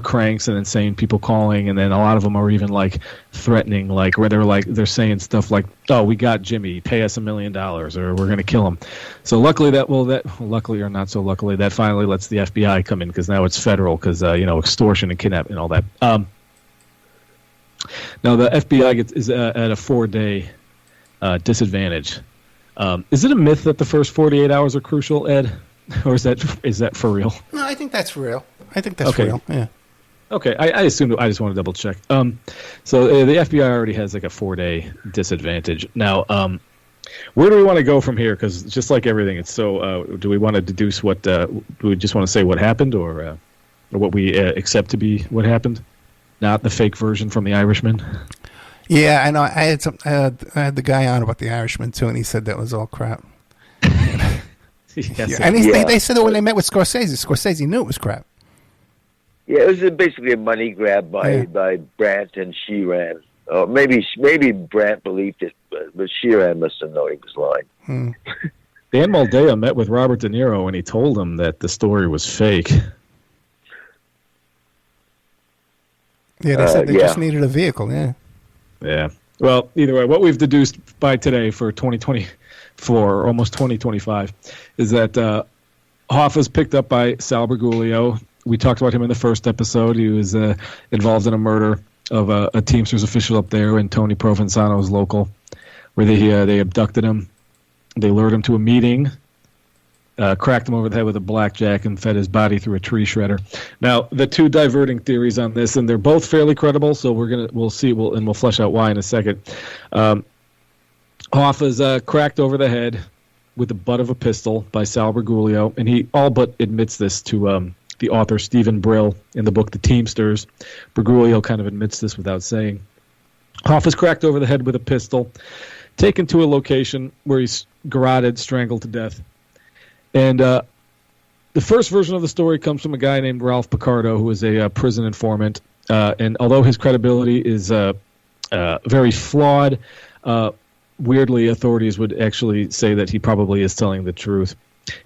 cranks and insane people calling, and then a lot of them are even like threatening, like where they're saying stuff like, "Oh, we got Jimmy, pay us $1 million, or we're going to kill him." So luckily luckily or not so luckily, that finally lets the FBI come in, because now it's federal, because extortion and kidnapping and all that. Now the FBI is at a 4-day disadvantage. Is it a myth that the first 48 hours are crucial, Ed, or is that for real? No, I think that's real. I think that's real. Yeah. Okay, I assumed. I just want to double check. So the FBI already has like a 4-day disadvantage. Now, where do we want to go from here? Because just like everything, it's so. Do we want to deduce what? Do we just want to say what happened, or what we accept to be what happened, not the fake version from The Irishman? Yeah, I know. I had the guy on about The Irishman too, and he said that was all crap. Yes, and they said that when they met with Scorsese knew it was crap. Yeah, it was basically a money grab by Brandt and Sheeran. Maybe Brandt believed it, but Sheeran must have known he was lying. Dan Moldea met with Robert De Niro, and he told him that the story was fake. Yeah, they said they just needed a vehicle. Yeah. Yeah. Well, either way, what we've deduced by today for 2024, or almost 2025, is that Hoffa's picked up by Sal Bergoglio. We talked about him in the first episode. He was involved in a murder of a Teamsters official up there in Tony Provenzano's local, where they abducted him. They lured him to a meeting, cracked him over the head with a blackjack, and fed his body through a tree shredder. Now, the two diverting theories on this, and they're both fairly credible, so we'll see, and we'll flesh out why in a second. Hoffa's cracked over the head with the butt of a pistol by Sal Bergoglio, and he all but admits this to the author Stephen Brill in the book The Teamsters. Bergoglio kind of admits this without saying. Hoffa's cracked over the head with a pistol, taken to a location where he's garroted, strangled to death. And the first version of the story comes from a guy named Ralph Picardo, who is a prison informant. And although his credibility is very flawed, weirdly, authorities would actually say that he probably is telling the truth.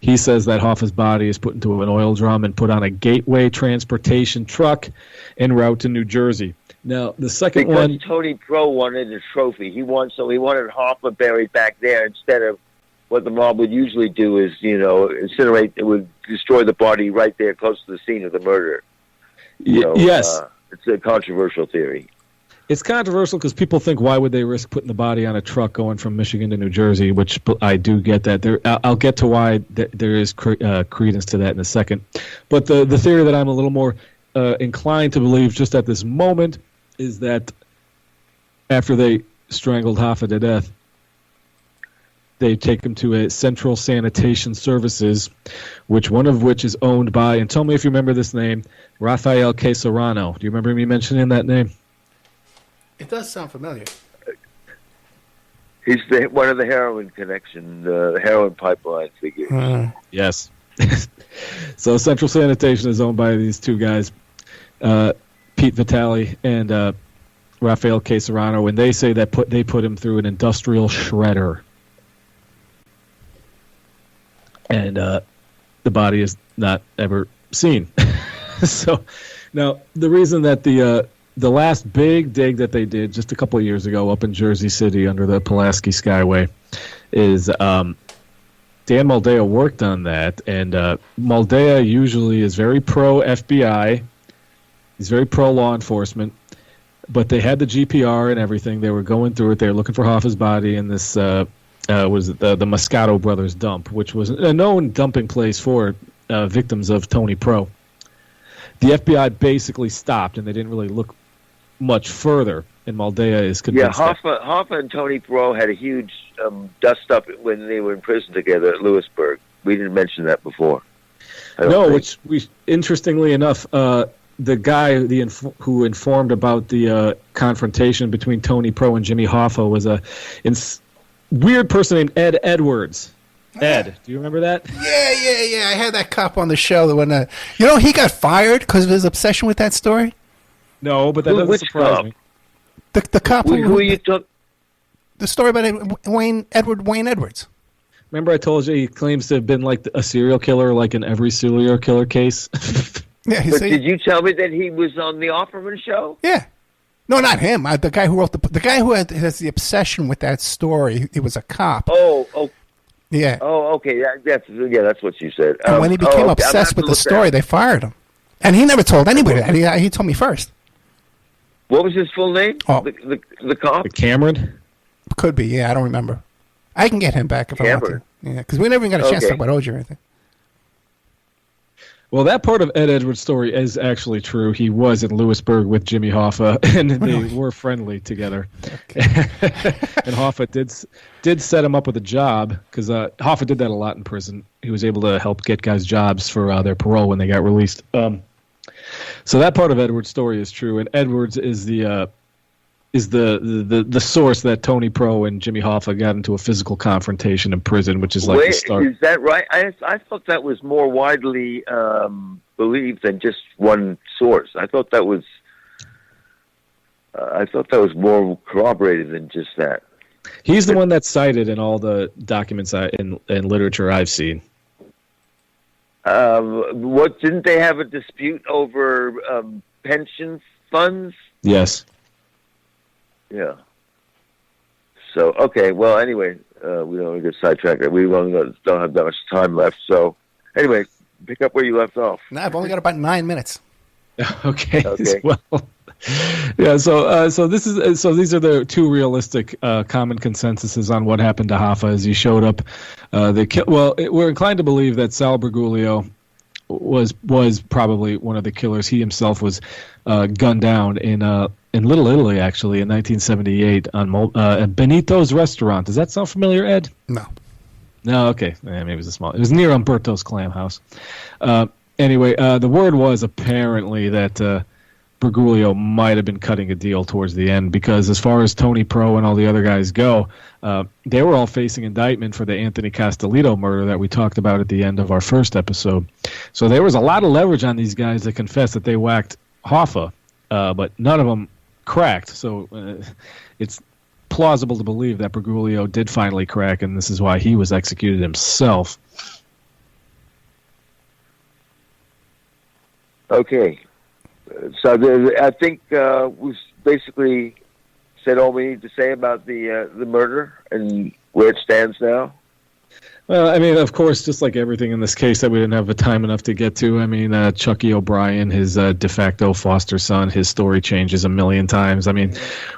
He says that Hoffa's body is put into an oil drum and put on a gateway transportation truck en route to New Jersey. Now, the second one... Tony Pro wanted a trophy. He wanted Hoffa buried back there instead of what the mob would usually do is, incinerate. It would destroy the body right there close to the scene of the murder. Yes. It's a controversial theory. It's controversial because people think, why would they risk putting the body on a truck going from Michigan to New Jersey, which I do get that. I'll get to why there is credence to that in a second. But the theory that I'm a little more inclined to believe just at this moment is that after they strangled Hoffa to death, they take him to a Central Sanitation Services, one of which is owned by, and tell me if you remember this name, Rafael Caserano. Do you remember me mentioning that name? It does sound familiar. He's one of the heroin connection, the heroin pipeline figures. Yes. So Central Sanitation is owned by these two guys, Pete Vitale and Rafael Caserano, and they say that they put him through an industrial shredder. And the body is not ever seen. So now the reason that the last big dig that they did just a couple of years ago up in Jersey City under the Pulaski Skyway is Dan Moldea worked on that, and Moldea usually is very pro FBI. He's very pro law enforcement, but they had the GPR and everything. They were going through it. They were looking for Hoffa's body in this was the Moscato Brothers dump, which was a known dumping place for victims of Tony Pro. The FBI basically stopped, and they didn't really look much further, and Moldea is convinced. Yeah, Hoffa and Tony Pro had a huge dust-up when they were in prison together at Lewisburg. We didn't mention that before. Which interestingly enough, the guy who informed about the confrontation between Tony Pro and Jimmy Hoffa was a weird person named Ed Edwards. Ed, do you remember that? Yeah. I had that cop on the show. When he got fired because of his obsession with that story. No, but that doesn't surprise me. The cop who you took. The story about Wayne Edwards. Remember I told you he claims to have been like a serial killer, like in every serial killer case? Yeah. But did you tell me that he was on the Offerman show? Yeah. No, not him. The guy who wrote the guy who has the obsession with that story. He was a cop. Oh. Yeah. Oh, okay. That's what you said. And when he became obsessed with the story, they fired him. And he never told anybody that. He told me first. What was his full name? Oh. The cop? Cameron? Could be, yeah. I don't remember. I can get him back if I want to. Yeah, because we never even got a chance to talk about OJ or anything. Well, that part of Ed Edwards' story is actually true. He was in Lewisburg with Jimmy Hoffa, and they were friendly together. Okay. And Hoffa did set him up with a job, because Hoffa did that a lot in prison. He was able to help get guys jobs for their parole when they got released. So that part of Edwards' story is true, and Edwards is the source that Tony Pro and Jimmy Hoffa got into a physical confrontation in prison, which is like the start. Is that right? I thought that was more widely believed than just one source. I thought that was more corroborated than just that. He's the one that's cited in all the documents and literature I've seen. What didn't they have a dispute over pension funds? Yes. Yeah. So okay. Well, anyway, we don't want to get sidetracked. We don't have that much time left. So anyway, pick up where you left off. No, I've only got about 9 minutes. Okay. Well, yeah. So these are the two realistic common consensuses on what happened to Hoffa as he showed up. We're inclined to believe that Sal Bergoglio was probably one of the killers. He himself was gunned down in Little Italy, actually, in 1978 on Benito's restaurant. Does that sound familiar, Ed? No. No, okay. Maybe it was It was near Umberto's Clam House. Anyway, the word was apparently that Bergoglio might have been cutting a deal towards the end, because as far as Tony Pro and all the other guys go, they were all facing indictment for the Anthony Castellito murder that we talked about at the end of our first episode. So there was a lot of leverage on these guys to confess that they whacked Hoffa, but none of them cracked. So it's plausible to believe that Bergoglio did finally crack, and this is why he was executed himself. Okay. So I think we basically said all we need to say about the murder and where it stands now. Well, I mean, of course, just like everything in this case that we didn't have the time enough to get to. I mean, Chucky O'Brien, his de facto foster son, his story changes a million times. I mean,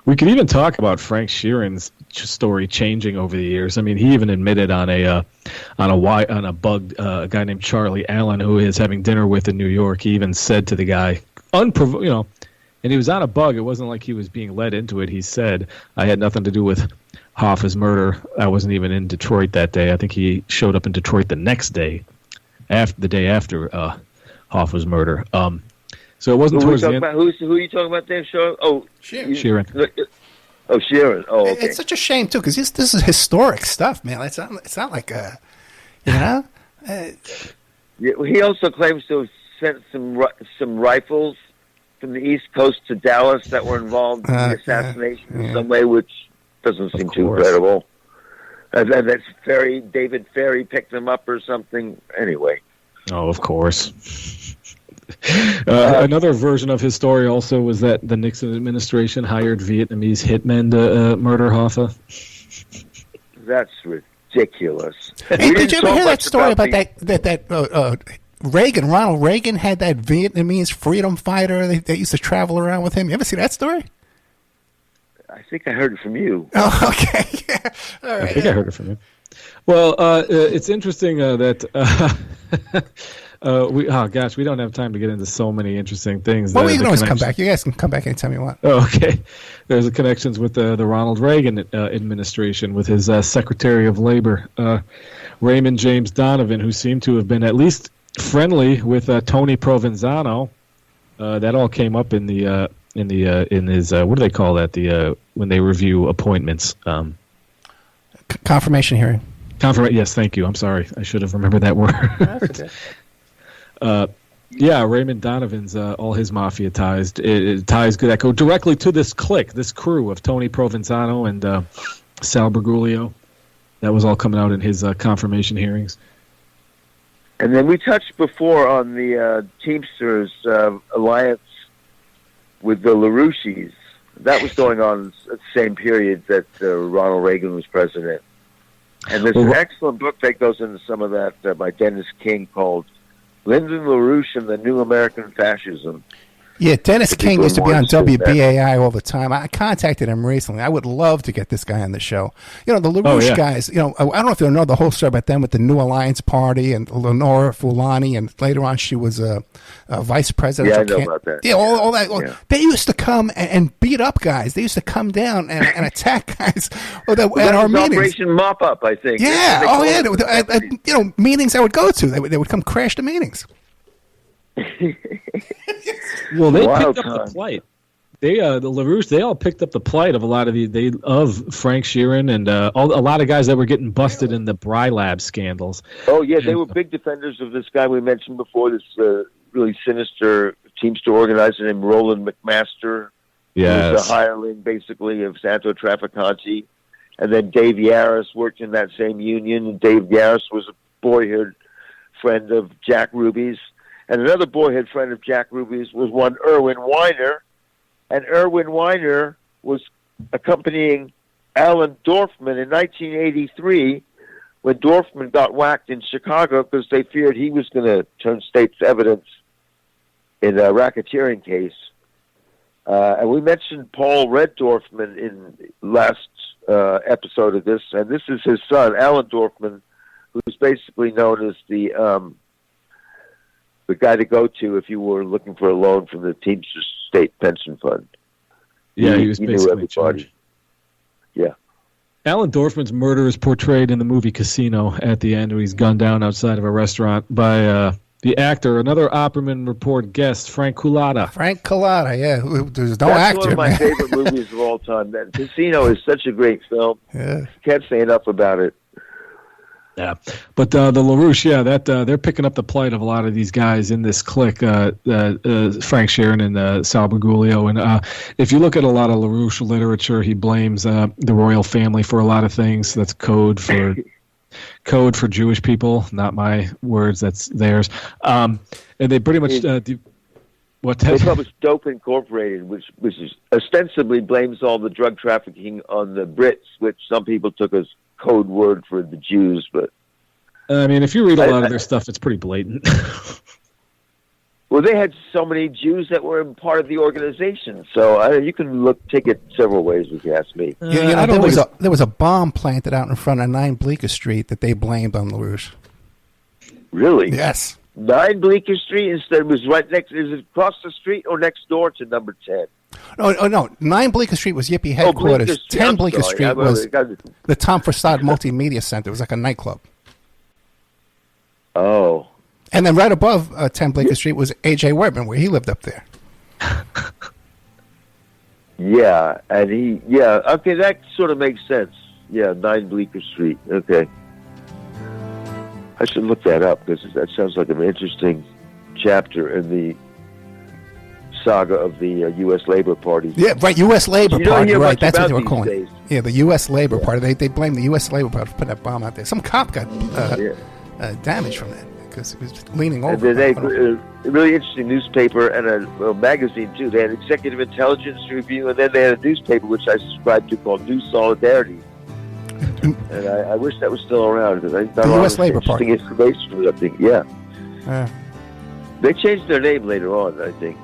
we could even talk about Frank Sheeran's story changing over the years. I mean, he even admitted on a bug, a guy named Charlie Allen, who he is having dinner with in New York. He even said to the guy, and he was on a bug. It wasn't like he was being led into it. He said, "I had nothing to do with Hoffa's murder. I wasn't even in Detroit that day." I think he showed up in Detroit the next day, the day after Hoffa's murder. So it wasn't towards the end. Who are you talking about there? Sheeran. Oh, Sheeran. Oh, okay. It's such a shame too, because this is historic stuff, man. It's not like Yeah, he also claims to have sent some rifles from the East Coast to Dallas that were involved in the assassination in some way, which doesn't seem too credible. And that's David Ferry picked them up or something. Anyway. Oh, of course. Another version of his story also was that the Nixon administration hired Vietnamese hitmen to murder Hoffa. That's ridiculous. Hey, did you ever hear that story about that Ronald Reagan had that Vietnamese freedom fighter that used to travel around with him? You ever see that story? I think I heard it from you. Oh, okay. Yeah. All right. I think I heard it from you. Well, it's interesting that we don't have time to get into so many interesting things. Well, we can always come back. You guys can come back anytime you want. Oh, okay. There's connections with the Ronald Reagan administration with his Secretary of Labor, Raymond James Donovan, who seemed to have been at least friendly with Tony Provenzano. That all came up in his what do they call that? When they review appointments. Confirmation hearing. Yes, thank you. I'm sorry. I should have remembered that word. That's okay. Raymond Donovan's all his mafia ties. Ties that go directly to this clique, this crew of Tony Provenzano and Sal Bergoglio. That was all coming out in his confirmation hearings. And then we touched before on the Teamsters alliance with the LaRouches. That was going on at the same period that Ronald Reagan was president. And there's an excellent book that goes into some of that by Dennis King called Lyndon LaRouche and the New American Fascism. Yeah, Dennis King used to be on WBAI all the time. I contacted him recently. I would love to get this guy on the show. The LaRouche guys, I don't know if you'll know the whole story about them with the New Alliance Party and Lenora Fulani, and later on she was a vice president. Yeah, I know about that. Yeah, all that. Yeah. They used to come and beat up guys. They used to come down and attack guys at our meetings. Operation Mop Up, I think. Yeah, meetings I would go to. They would come crash the meetings. Well, they picked up the plight. The LaRouche, they all picked up the plight of a lot of of Frank Sheeran and a lot of guys that were getting busted in the Bry Lab scandals. Oh yeah, they were big defenders of this guy we mentioned before. This really sinister Teamster organizer named Roland McMaster. Yes, who was a hireling basically of Santo Trafficante, and then Dave Yaris worked in that same union. And Dave Yaris was a boyhood friend of Jack Ruby's. And another boyhood friend of Jack Ruby's was one Irwin Weiner. And Irwin Weiner was accompanying Alan Dorfman in 1983 when Dorfman got whacked in Chicago because they feared he was going to turn state's evidence in a racketeering case. And we mentioned Paul Red Dorfman in last episode of this, and this is his son, Alan Dorfman, who's basically known as the guy to go to if you were looking for a loan from the Teamsters State Pension Fund. Yeah, he was basically in charge. Yeah. Alan Dorfman's murder is portrayed in the movie Casino at the end, where he's gunned down outside of a restaurant by the actor, another Opperman Report guest, Frank Cullotta. Frank Cullotta, yeah. There's no That's actor. One of my favorite movies of all time. That Casino is such a great film. Yeah. Can't say enough about it. Yeah, but the LaRouche, they're picking up the plight of a lot of these guys in this clique, Frank Sheeran and Sal Bergoglio. And if you look at a lot of LaRouche literature, he blames the royal family for a lot of things. That's code for Jewish people, not my words. That's theirs. And they pretty much What They published Dope Incorporated, which is ostensibly blames all the drug trafficking on the Brits, which some people took as code word for the Jews. But I mean, if you read a lot of their stuff, it's pretty blatant. Well, they had so many Jews that were part of the organization, so you can take it several ways if you ask me. There was a bomb planted out in front of 9 Bleecker Street that they blamed on LaRouche. Really? Yes. 9 Bleecker Street instead was right next. Is it across the street or next door to number 10? No. 9 Bleecker Street was Yippie headquarters. Bleecker 10 Bleecker Street was the Tom Forstad Multimedia Center. It was like a nightclub. Oh. And then right above 10 Bleecker Street was A.J. Wertman, where he lived up there. Yeah, and okay, that sort of makes sense. Yeah, 9 Bleecker Street. Okay. I should look that up because that sounds like an interesting chapter in the saga of the U.S. Labor Party. Yeah, right, U.S. Labor Party, right, that's what they were calling it. Yeah, the U.S. Labor Party. They blamed the U.S. Labor Party for putting that bomb out there. Some cop got damaged from that because it was leaning over. And then a really interesting newspaper and a magazine, too. They had Executive Intelligence Review, and then they had a newspaper, which I subscribed to, called New Solidarity. And I wish that was still around because I got a lot of interesting information from that thing. Yeah. They changed their name later on, I think.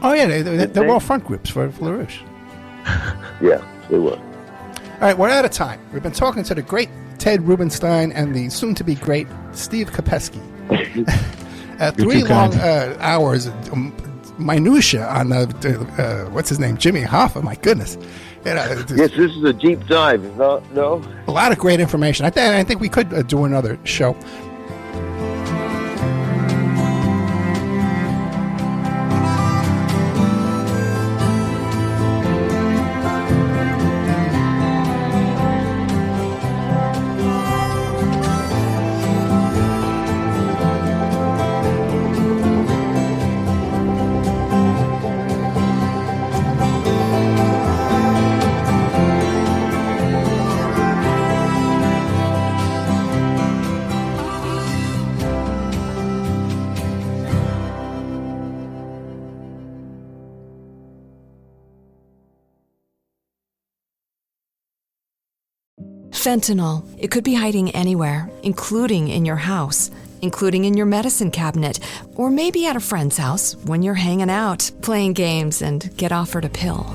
Oh, yeah, they were all front groups for LaRouche. Yeah, they were. All right, we're out of time. We've been talking to the great Ted Rubinstein and the soon-to-be-great Steve Kopesky. 3 long hours, minutia on what's his name, Jimmy Hoffa. My goodness. Yes, this is a deep dive. No? A lot of great information. I think we could do another show. Fentanyl. It could be hiding anywhere, including in your house, including in your medicine cabinet, or maybe at a friend's house when you're hanging out, playing games, and get offered a pill.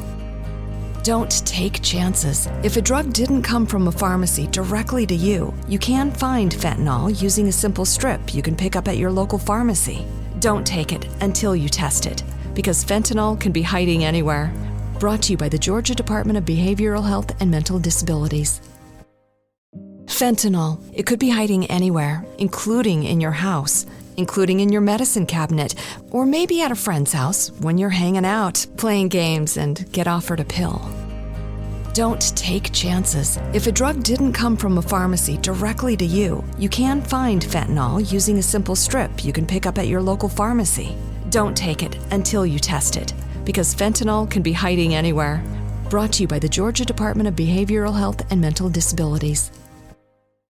Don't take chances. If a drug didn't come from a pharmacy directly to you, you can find fentanyl using a simple strip you can pick up at your local pharmacy. Don't take it until you test it, because fentanyl can be hiding anywhere. Brought to you by the Georgia Department of Behavioral Health and Mental Disabilities. Fentanyl. It could be hiding anywhere, including in your house, including in your medicine cabinet, or maybe at a friend's house when you're hanging out, playing games, and get offered a pill. Don't take chances. If a drug didn't come from a pharmacy directly to you, you can find fentanyl using a simple strip you can pick up at your local pharmacy. Don't take it until you test it, because fentanyl can be hiding anywhere. Brought to you by the Georgia Department of Behavioral Health and Mental Disabilities.